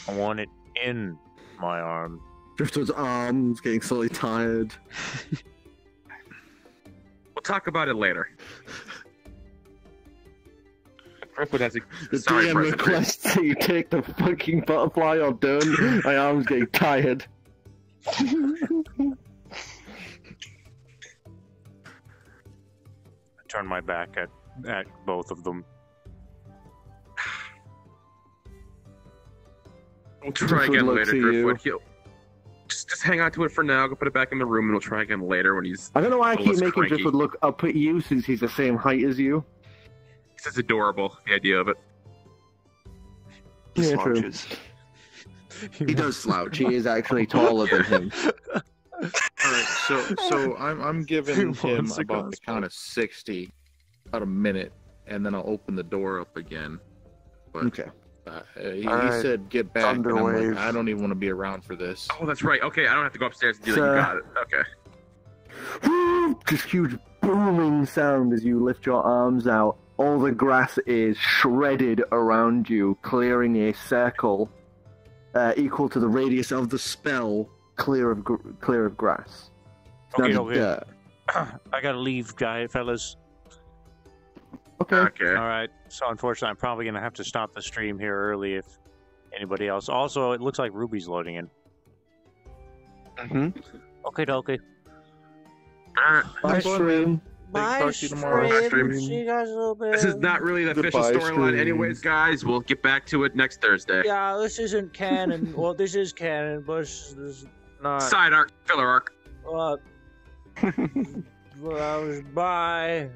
I want it in my arm. Driftwood's arms getting slowly tired. We'll talk about it later. Driftwood has a The sorry DM present for you. requests that you take the fucking butterfly or don't. My arm's getting tired. I turn my back at both of them. We'll try Driftwood again looks later, at you. Driftwood. Just hang on to it for now. Go put it back in the room, and we'll try again later when he's. I don't know why I a keep little making cranky. Driftwood look up at you since he's the same height as you. It's adorable, the idea of it. He Yeah, true. slouches. He does slouch. He is actually taller than him. Alright, so I'm giving He him wants a about the count of 60, about a minute, and then I'll open the door up again. But Okay. he Alright, said get back, and I'm Thunderwave. like, I don't even want to be around for this. Oh, that's right. Okay, I don't have to go upstairs and do that. You So- got it. Okay. This huge booming sound as you lift your arms out. All the grass is shredded around you, clearing a circle equal to the radius of the spell, clear of grass. It's not Okay, just okay. dirt. I gotta leave, fellas. Okay. Okay. All right. So unfortunately, I'm probably gonna have to stop the stream here early if anybody else. Also, it looks like Ruby's loading in. Mm-hmm. Okay, dokie. Alright. Bye, Have fun, stream. Talk to you tomorrow. Bye, stream. See you guys a little bit. This is not really the official Goodbye, storyline, stream. anyways, guys. We'll get back to it next Thursday. Yeah, this isn't canon. Well, this is canon, but this is not. Side arc, filler arc. Well, bye.